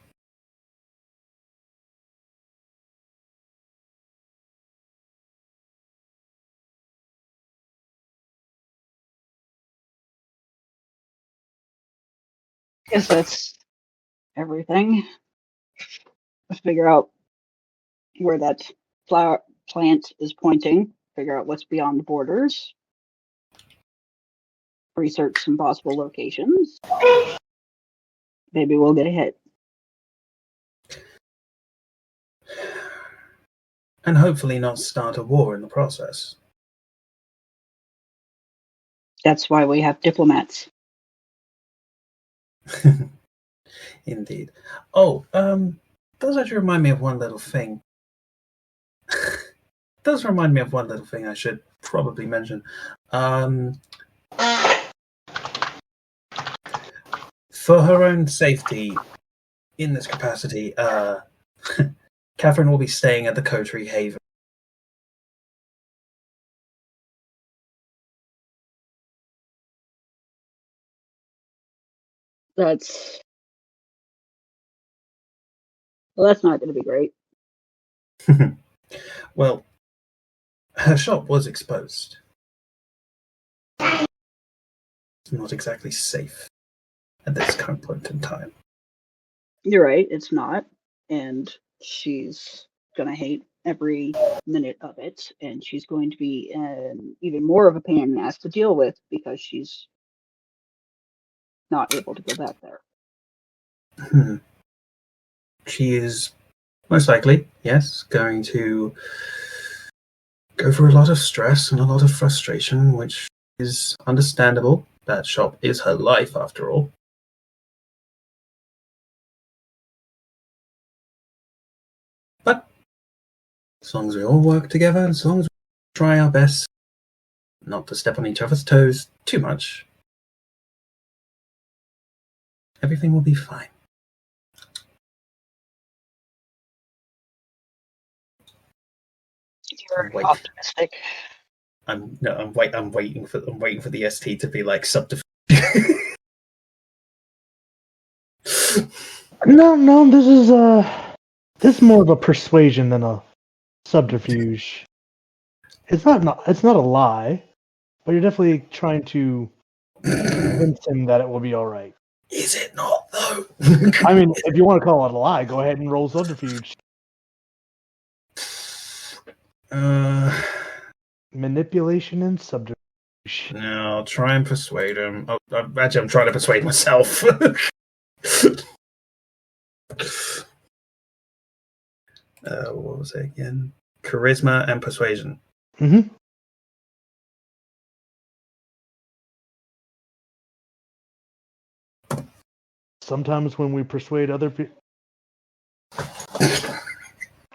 Guess that's everything. Let's figure out where that flower plant is pointing, figure out what's beyond the borders, research some possible locations. Maybe we'll get a hit. And hopefully not start a war in the process. That's why we have diplomats. Indeed. Oh, does actually remind me of one little thing. Does remind me of one little thing I should probably mention. For her own safety, in this capacity, Catherine will be staying at the Coterie Haven. That's not going to be great. Well, her shop was exposed. It's not exactly safe at this current point in time. You're right, it's not. And she's going to hate every minute of it. And she's going to be even more of a pain in the ass to deal with because she's not able to go back there. She is most likely, yes, going to go through a lot of stress and a lot of frustration, which is understandable. That shop is her life, after all. But as long as we all work together, as long as we try our best not to step on each other's toes too much, everything will be fine. You're optimistic. I'm waiting for the ST to be like subterfuge. No, this is more of a persuasion than a subterfuge. It's not a lie, but you're definitely trying to convince him that it will be all right. Is it not though? I mean, if you want to call it a lie, go ahead and roll subterfuge. Manipulation and subterfuge. No, I'll try and persuade him. Actually, I'm trying to persuade myself. What was it again? Charisma and persuasion. Mm-hmm. Sometimes when we persuade other people,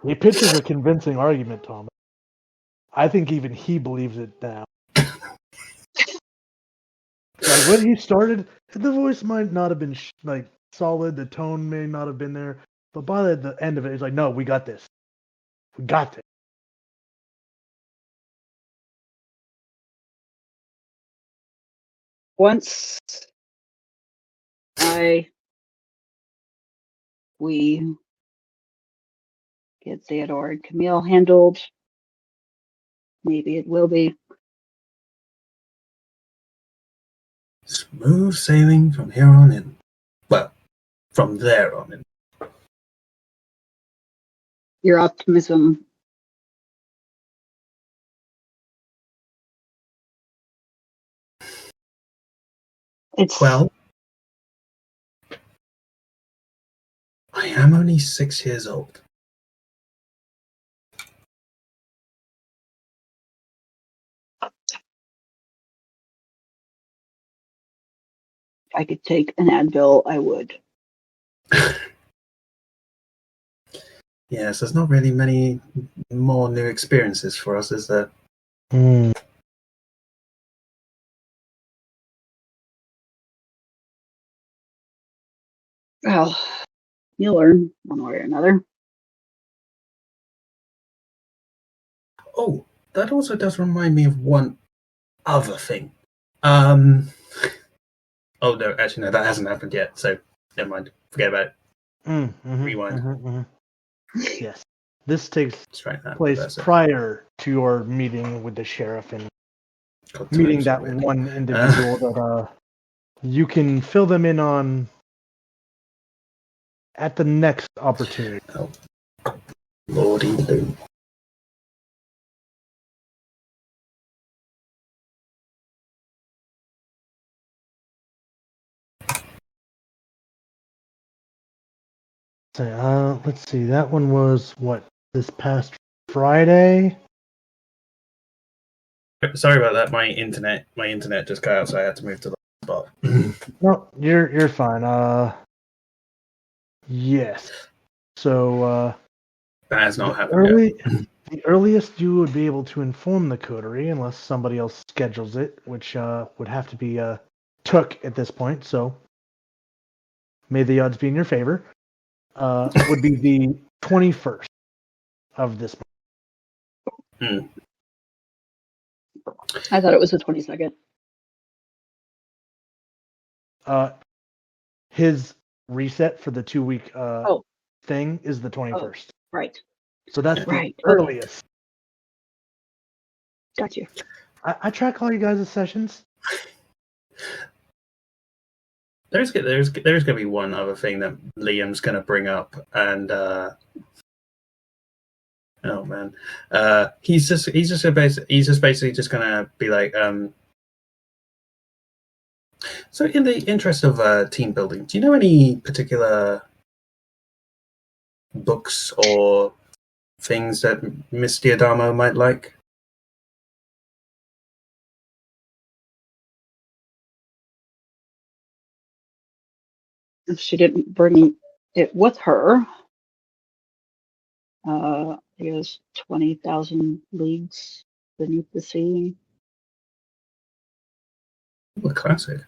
he pitches a convincing argument, Thomas. I think even he believes it now. Like when he started, the voice might not have been solid, the tone may not have been there, but by the end of it, he's like, "No, we got this. We got this." Once we get Theodore and Camille handled, maybe it will be. Smooth sailing from here on in. Well, from there on in. Your optimism. Well, I am only 6 years old. If I could take an Advil, I would. Yes, there's not really many more new experiences for us, is there? Well, you'll learn one way or another. Oh, that also does remind me of one other thing. Oh no, actually no, that hasn't happened yet, so never mind. Forget about it. Rewind. Yes. This takes place prior to your meeting with the sheriff and meeting that one individual that you can fill them in on at the next opportunity. Oh, Lordy Lou. Let's see. That one was what, this past Friday? Sorry about that. My internet just cut out, so I had to move to the spot. No, you're fine. Yes. So that has not happened yet. The earliest you would be able to inform the coterie, unless somebody else schedules it, which would have to be took at this point. So may the odds be in your favor. Would be the 21st of this month. I thought it was the 22nd. His reset for the 2-week thing is the 21st. Right. So that's the earliest. Got you. I track all you guys' sessions. There's going to be one other thing that Liam's going to bring up, and oh man, he's just basically just going to be like, so in the interest of team building, do you know any particular books or things that Miss Diadamo might like? if she didn't bring it with her. It was 20,000 leagues beneath the sea. What classic?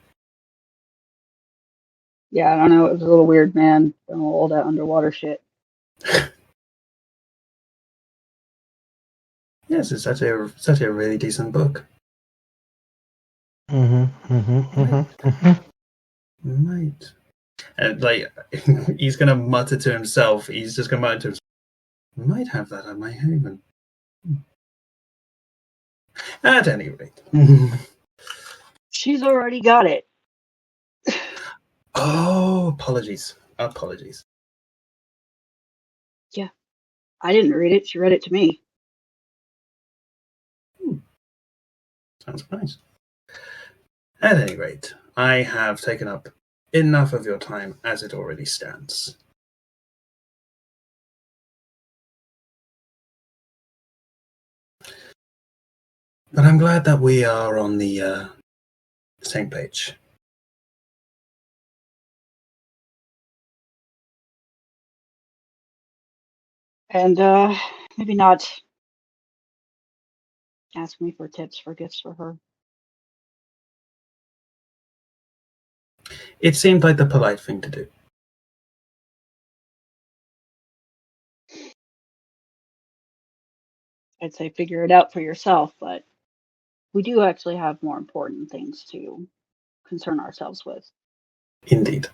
Yeah, I don't know. It was a little weird, man. All that underwater shit. Yes, it's actually a really decent book. Right. And like, he's gonna mutter to himself. He's just gonna mutter to himself. I might have that at my haven. At any rate. She's already got it. Oh, apologies. Yeah. I didn't read it. She read it to me. Sounds nice. At any rate, I have taken up enough of your time as it already stands. But I'm glad that we are on the same page. And maybe not ask me for tips for gifts for her. It seemed like the polite thing to do. I'd say figure it out for yourself, but we do actually have more important things to concern ourselves with. Indeed.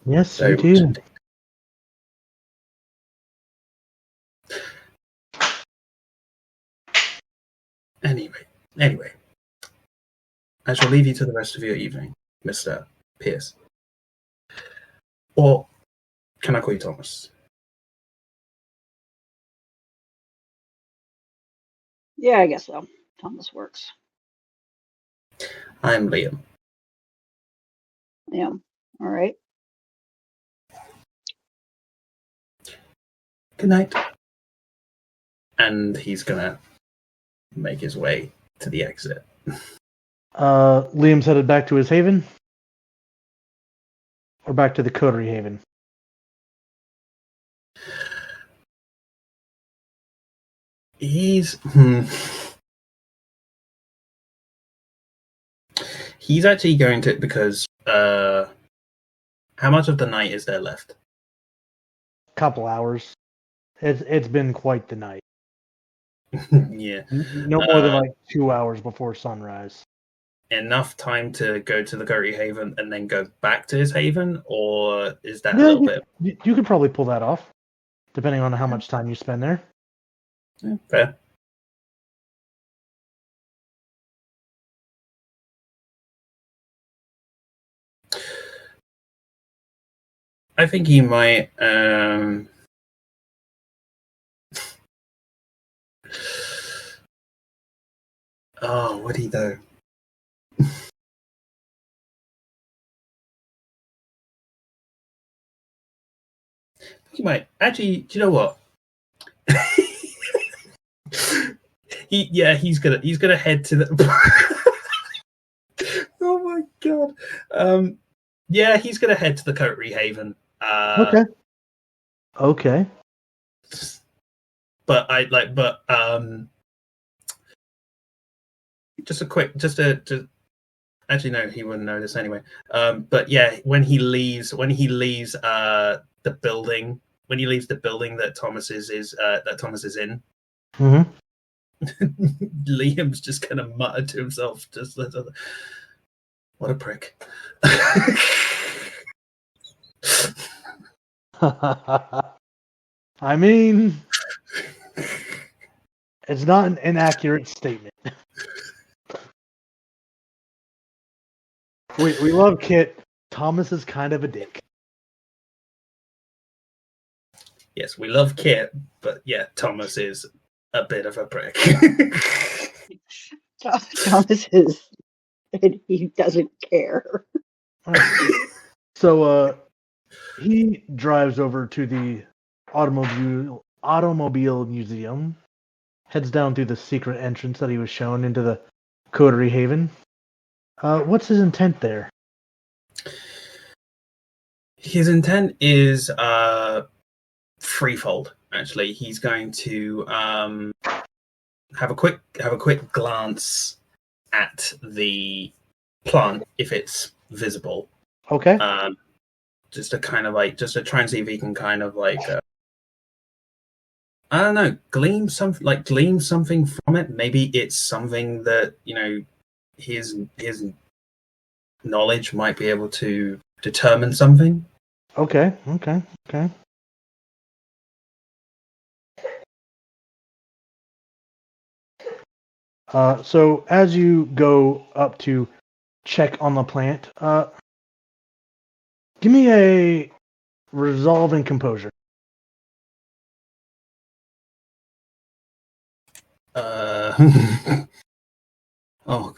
Yes, Very you do. much indeed. Anyway, I shall leave you to the rest of your evening, Mr. Pierce. Or can I call you Thomas? Yeah, I guess so. Thomas works. I'm Liam. Yeah. All right. Good night. And he's gonna make his way to the exit. Liam's headed back to his haven? Or back to the Coterie Haven? He's actually going to, because how much of the night is there left? Couple hours. It's been quite the night. Yeah. No more than like 2 hours before sunrise. Enough time to go to the Coterie Haven and then go back to his haven, or is that a little bit? You could probably pull that off, depending on how much time you spend there. Yeah, fair. I think he might. Oh, would he though? He might actually. Do you know what? He's gonna head to the. Oh my god. Yeah, he's gonna head to the Coterie Haven. Okay. But actually no, he wouldn't know this anyway. But yeah, when he leaves the building, that Thomas is in, Mm-hmm. Liam's just gonna mutter to himself, just what a prick. I mean, it's not an inaccurate statement. We love Kit. Thomas is kind of a dick. Yes, we love Kit, but yeah, Thomas is a bit of a prick. Thomas is, and he doesn't care. So he drives over to the automobile museum, heads down through the secret entrance that he was shown into the Coterie Haven. What's his intent there? His intent is threefold. Actually, he's going to have a quick glance at the plant if it's visible. Okay. Just to try and see if he can kind of like I don't know, glean something from it. Maybe it's something that his knowledge might be able to determine something. Okay. So as you go up to check on the plant, give me a resolve and composure. Oh,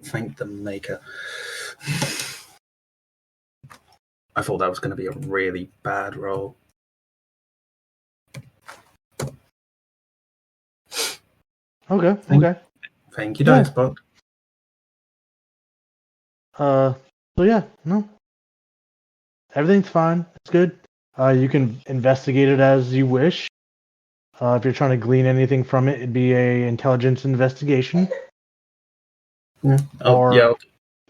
thank the maker. I thought that was going to be a really bad roll. Okay. Thank you, Dicebot. So yeah, no. Everything's fine. It's good. You can investigate it as you wish. If you're trying to glean anything from it, it'd be a intelligence investigation. Yeah. Or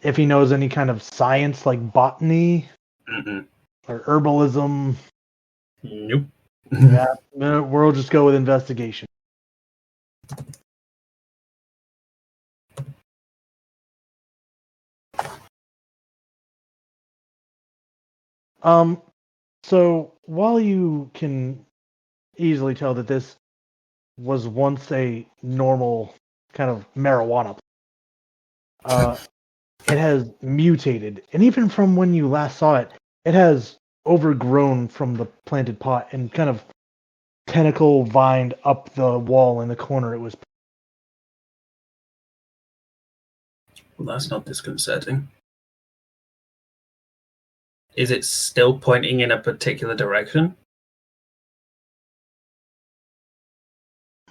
if he knows any kind of science like botany or herbalism. Nope. Yeah, we'll just go with investigation. So while you can easily tell that this was once a normal kind of marijuana, it has mutated, and even from when you last saw it, it has overgrown from the planted pot and kind of tentacle vined up the wall in the corner it was. Well, that's not disconcerting. Is it still pointing in a particular direction?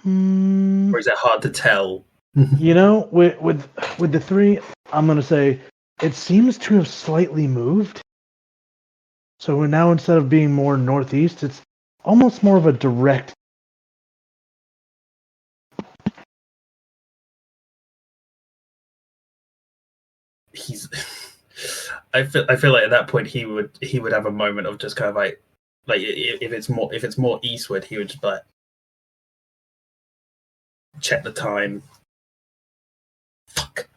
Or is it hard to tell? With the three, I'm gonna say it seems to have slightly moved. So now instead of being more northeast, it's almost more of a direct. I feel like at that point he would have a moment of just kind of like if it's more eastward, he would just like check the time. Fuck.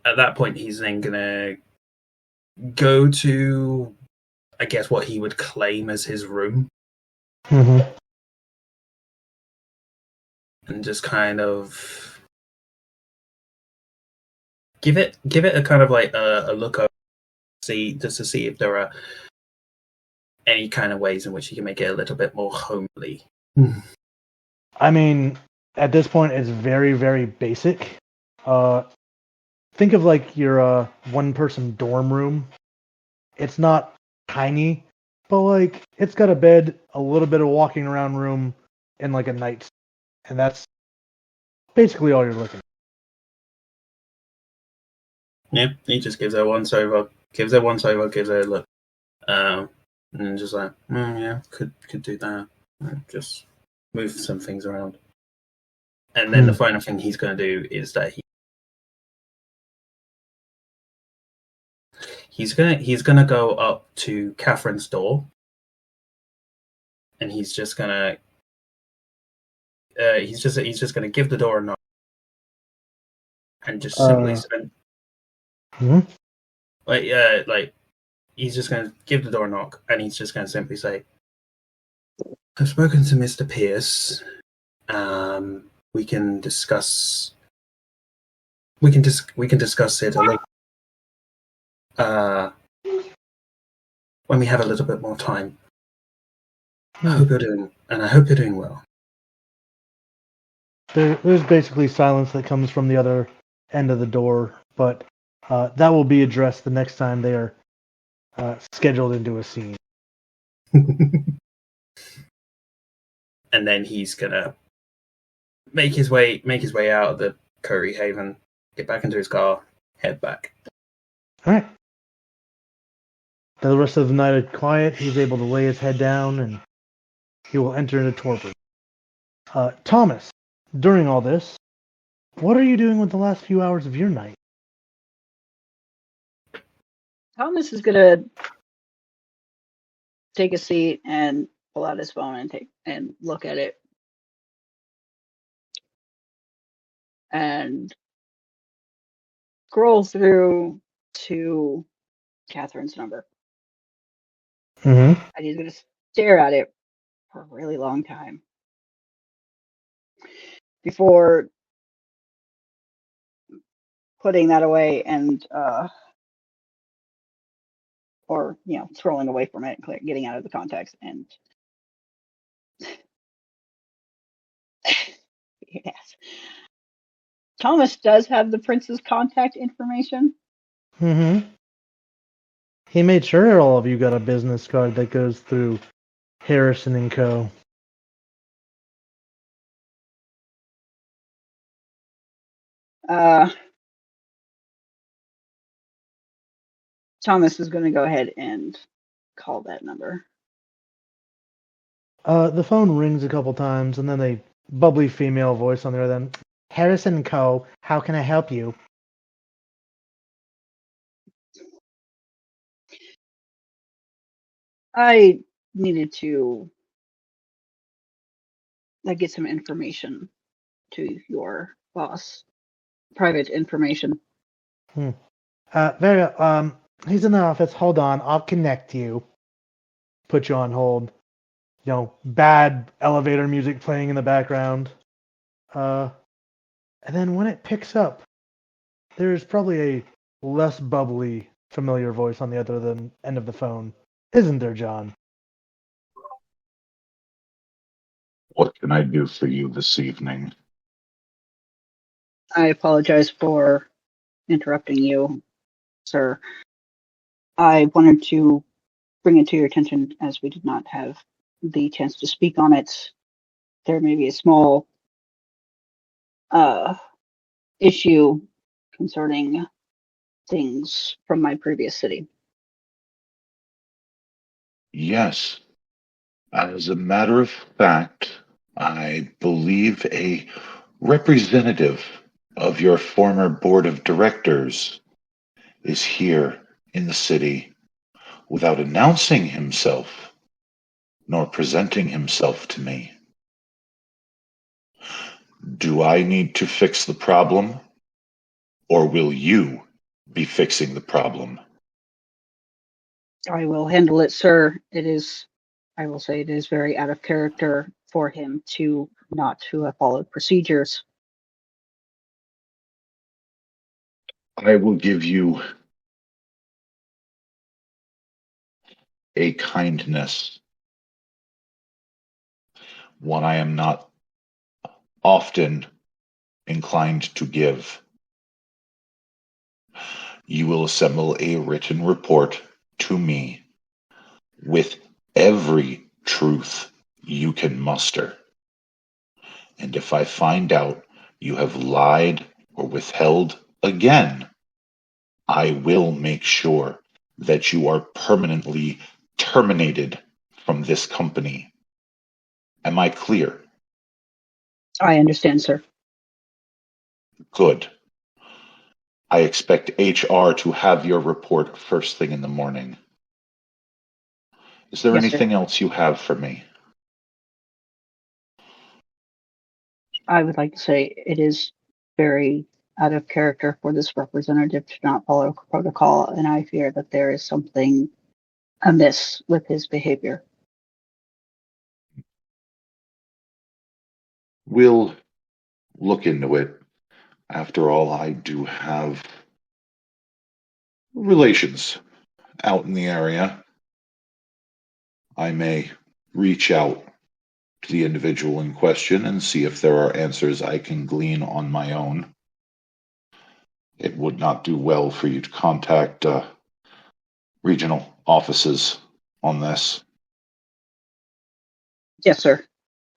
At that point, he's then gonna go to, I guess, what he would claim as his room, Mm-hmm. and just kind of give it a kind of like a look over, just to see if there are any kind of ways in which he can make it a little bit more homely. I mean, at this point, it's very, very basic. Think of like your one-person dorm room. It's not tiny, but like it's got a bed, a little bit of walking around room, and like a nightstand, and that's basically all you're looking at. Yeah, he just gives her once over, gives her a look, and just like, yeah, could do that. Just move some things around, and then the final thing he's going to do is that he's gonna go up to Catherine's door, and he's just gonna give the door a knock, and just simply like he's just gonna give the door a knock, and he's just gonna simply say, "I've spoken to Mr. Pierce. We can discuss. We can discuss it a little. When we have a little bit more time. I hope you're doing well." There's basically silence that comes from the other end of the door, but that will be addressed the next time they are scheduled into a scene. And then he's gonna make his way out of the Curry Haven, get back into his car, head back. All right. The rest of the night is quiet. He's able to lay his head down, and he will enter into torpor. Thomas, during all this, what are you doing with the last few hours of your night? Thomas is gonna take a seat and pull out his phone and look at it, and scroll through to Catherine's number. Mm-hmm. And he's gonna stare at it for a really long time before putting that away and or throwing away from it, getting out of the context. And yes, Thomas does have the prince's contact information. Mm-hmm. He made sure all of you got a business card that goes through Harrison and Co. Thomas is going to go ahead and call that number. The phone rings a couple times, and then a bubbly female voice on the other end. Harrison and Co. How can I help you? I needed to get some information to your boss. Private information. He's in the office. Hold on, I'll connect you. Put you on hold. Bad elevator music playing in the background. And then when it picks up, there's probably a less bubbly, familiar voice on the other end of the phone. Isn't there, John? What can I do for you this evening? I apologize for interrupting you, sir. I wanted to bring it to your attention as we did not have the chance to speak on it. There may be a small issue concerning things from my previous city. Yes. As a matter of fact, I believe a representative of your former board of directors is here in the city without announcing himself nor presenting himself to me. Do I need to fix the problem, or will you be fixing the problem? I will handle it, sir. I will say it is very out of character for him not to have followed procedures. I will give you a kindness, one I am not often inclined to give. You will assemble a written report to me with every truth you can muster. And if I find out you have lied or withheld again, I will make sure that you are permanently terminated from this company. Am I clear? I understand, sir. Good. I expect HR to have your report first thing in the morning. Is there Yes, anything sir. else you have for me? I would like to say it is very out of character for this representative to not follow protocol, and I fear that there is something amiss with his behavior. We'll look into it. After all, I do have relations out in the area. I may reach out to the individual in question and see if there are answers I can glean on my own. It would not do well for you to contact regional offices on this. Yes, sir.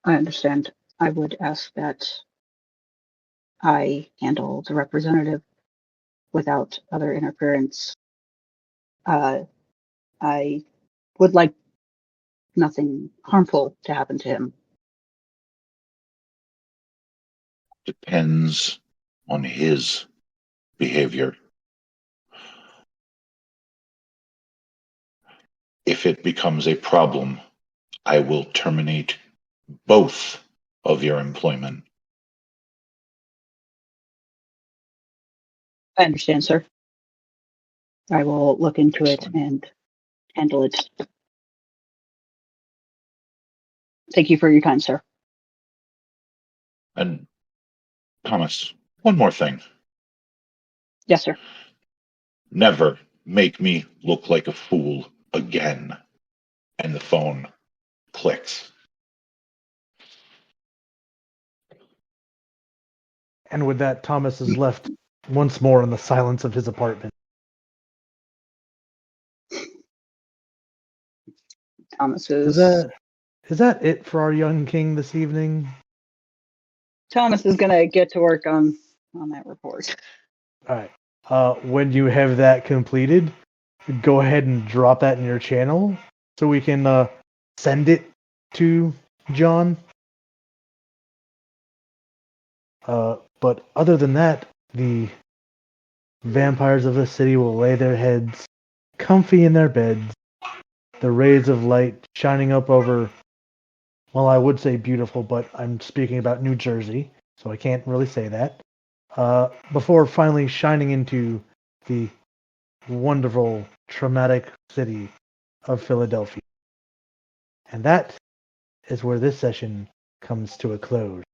I understand. I would ask that I handle the representative without other interference. I would like nothing harmful to happen to him. Depends on his behavior. If it becomes a problem, I will terminate both of your employment. I understand, sir. I will look into Excellent. it and handle it. Thank you for your time, sir. And Thomas, one more thing. Yes, sir. Never make me look like a fool again. And the phone clicks. And with that, Thomas is left once more in the silence of his apartment. Thomas Is that it for our young king this evening? Thomas is gonna get to work on that report. All right. When you have that completed, go ahead and drop that in your channel so we can send it to John. But other than that, the vampires of the city will lay their heads comfy in their beds, the rays of light shining up over, well, I would say beautiful, but I'm speaking about New Jersey, so I can't really say that, before finally shining into the wonderful, traumatic city of Philadelphia. And that is where this session comes to a close.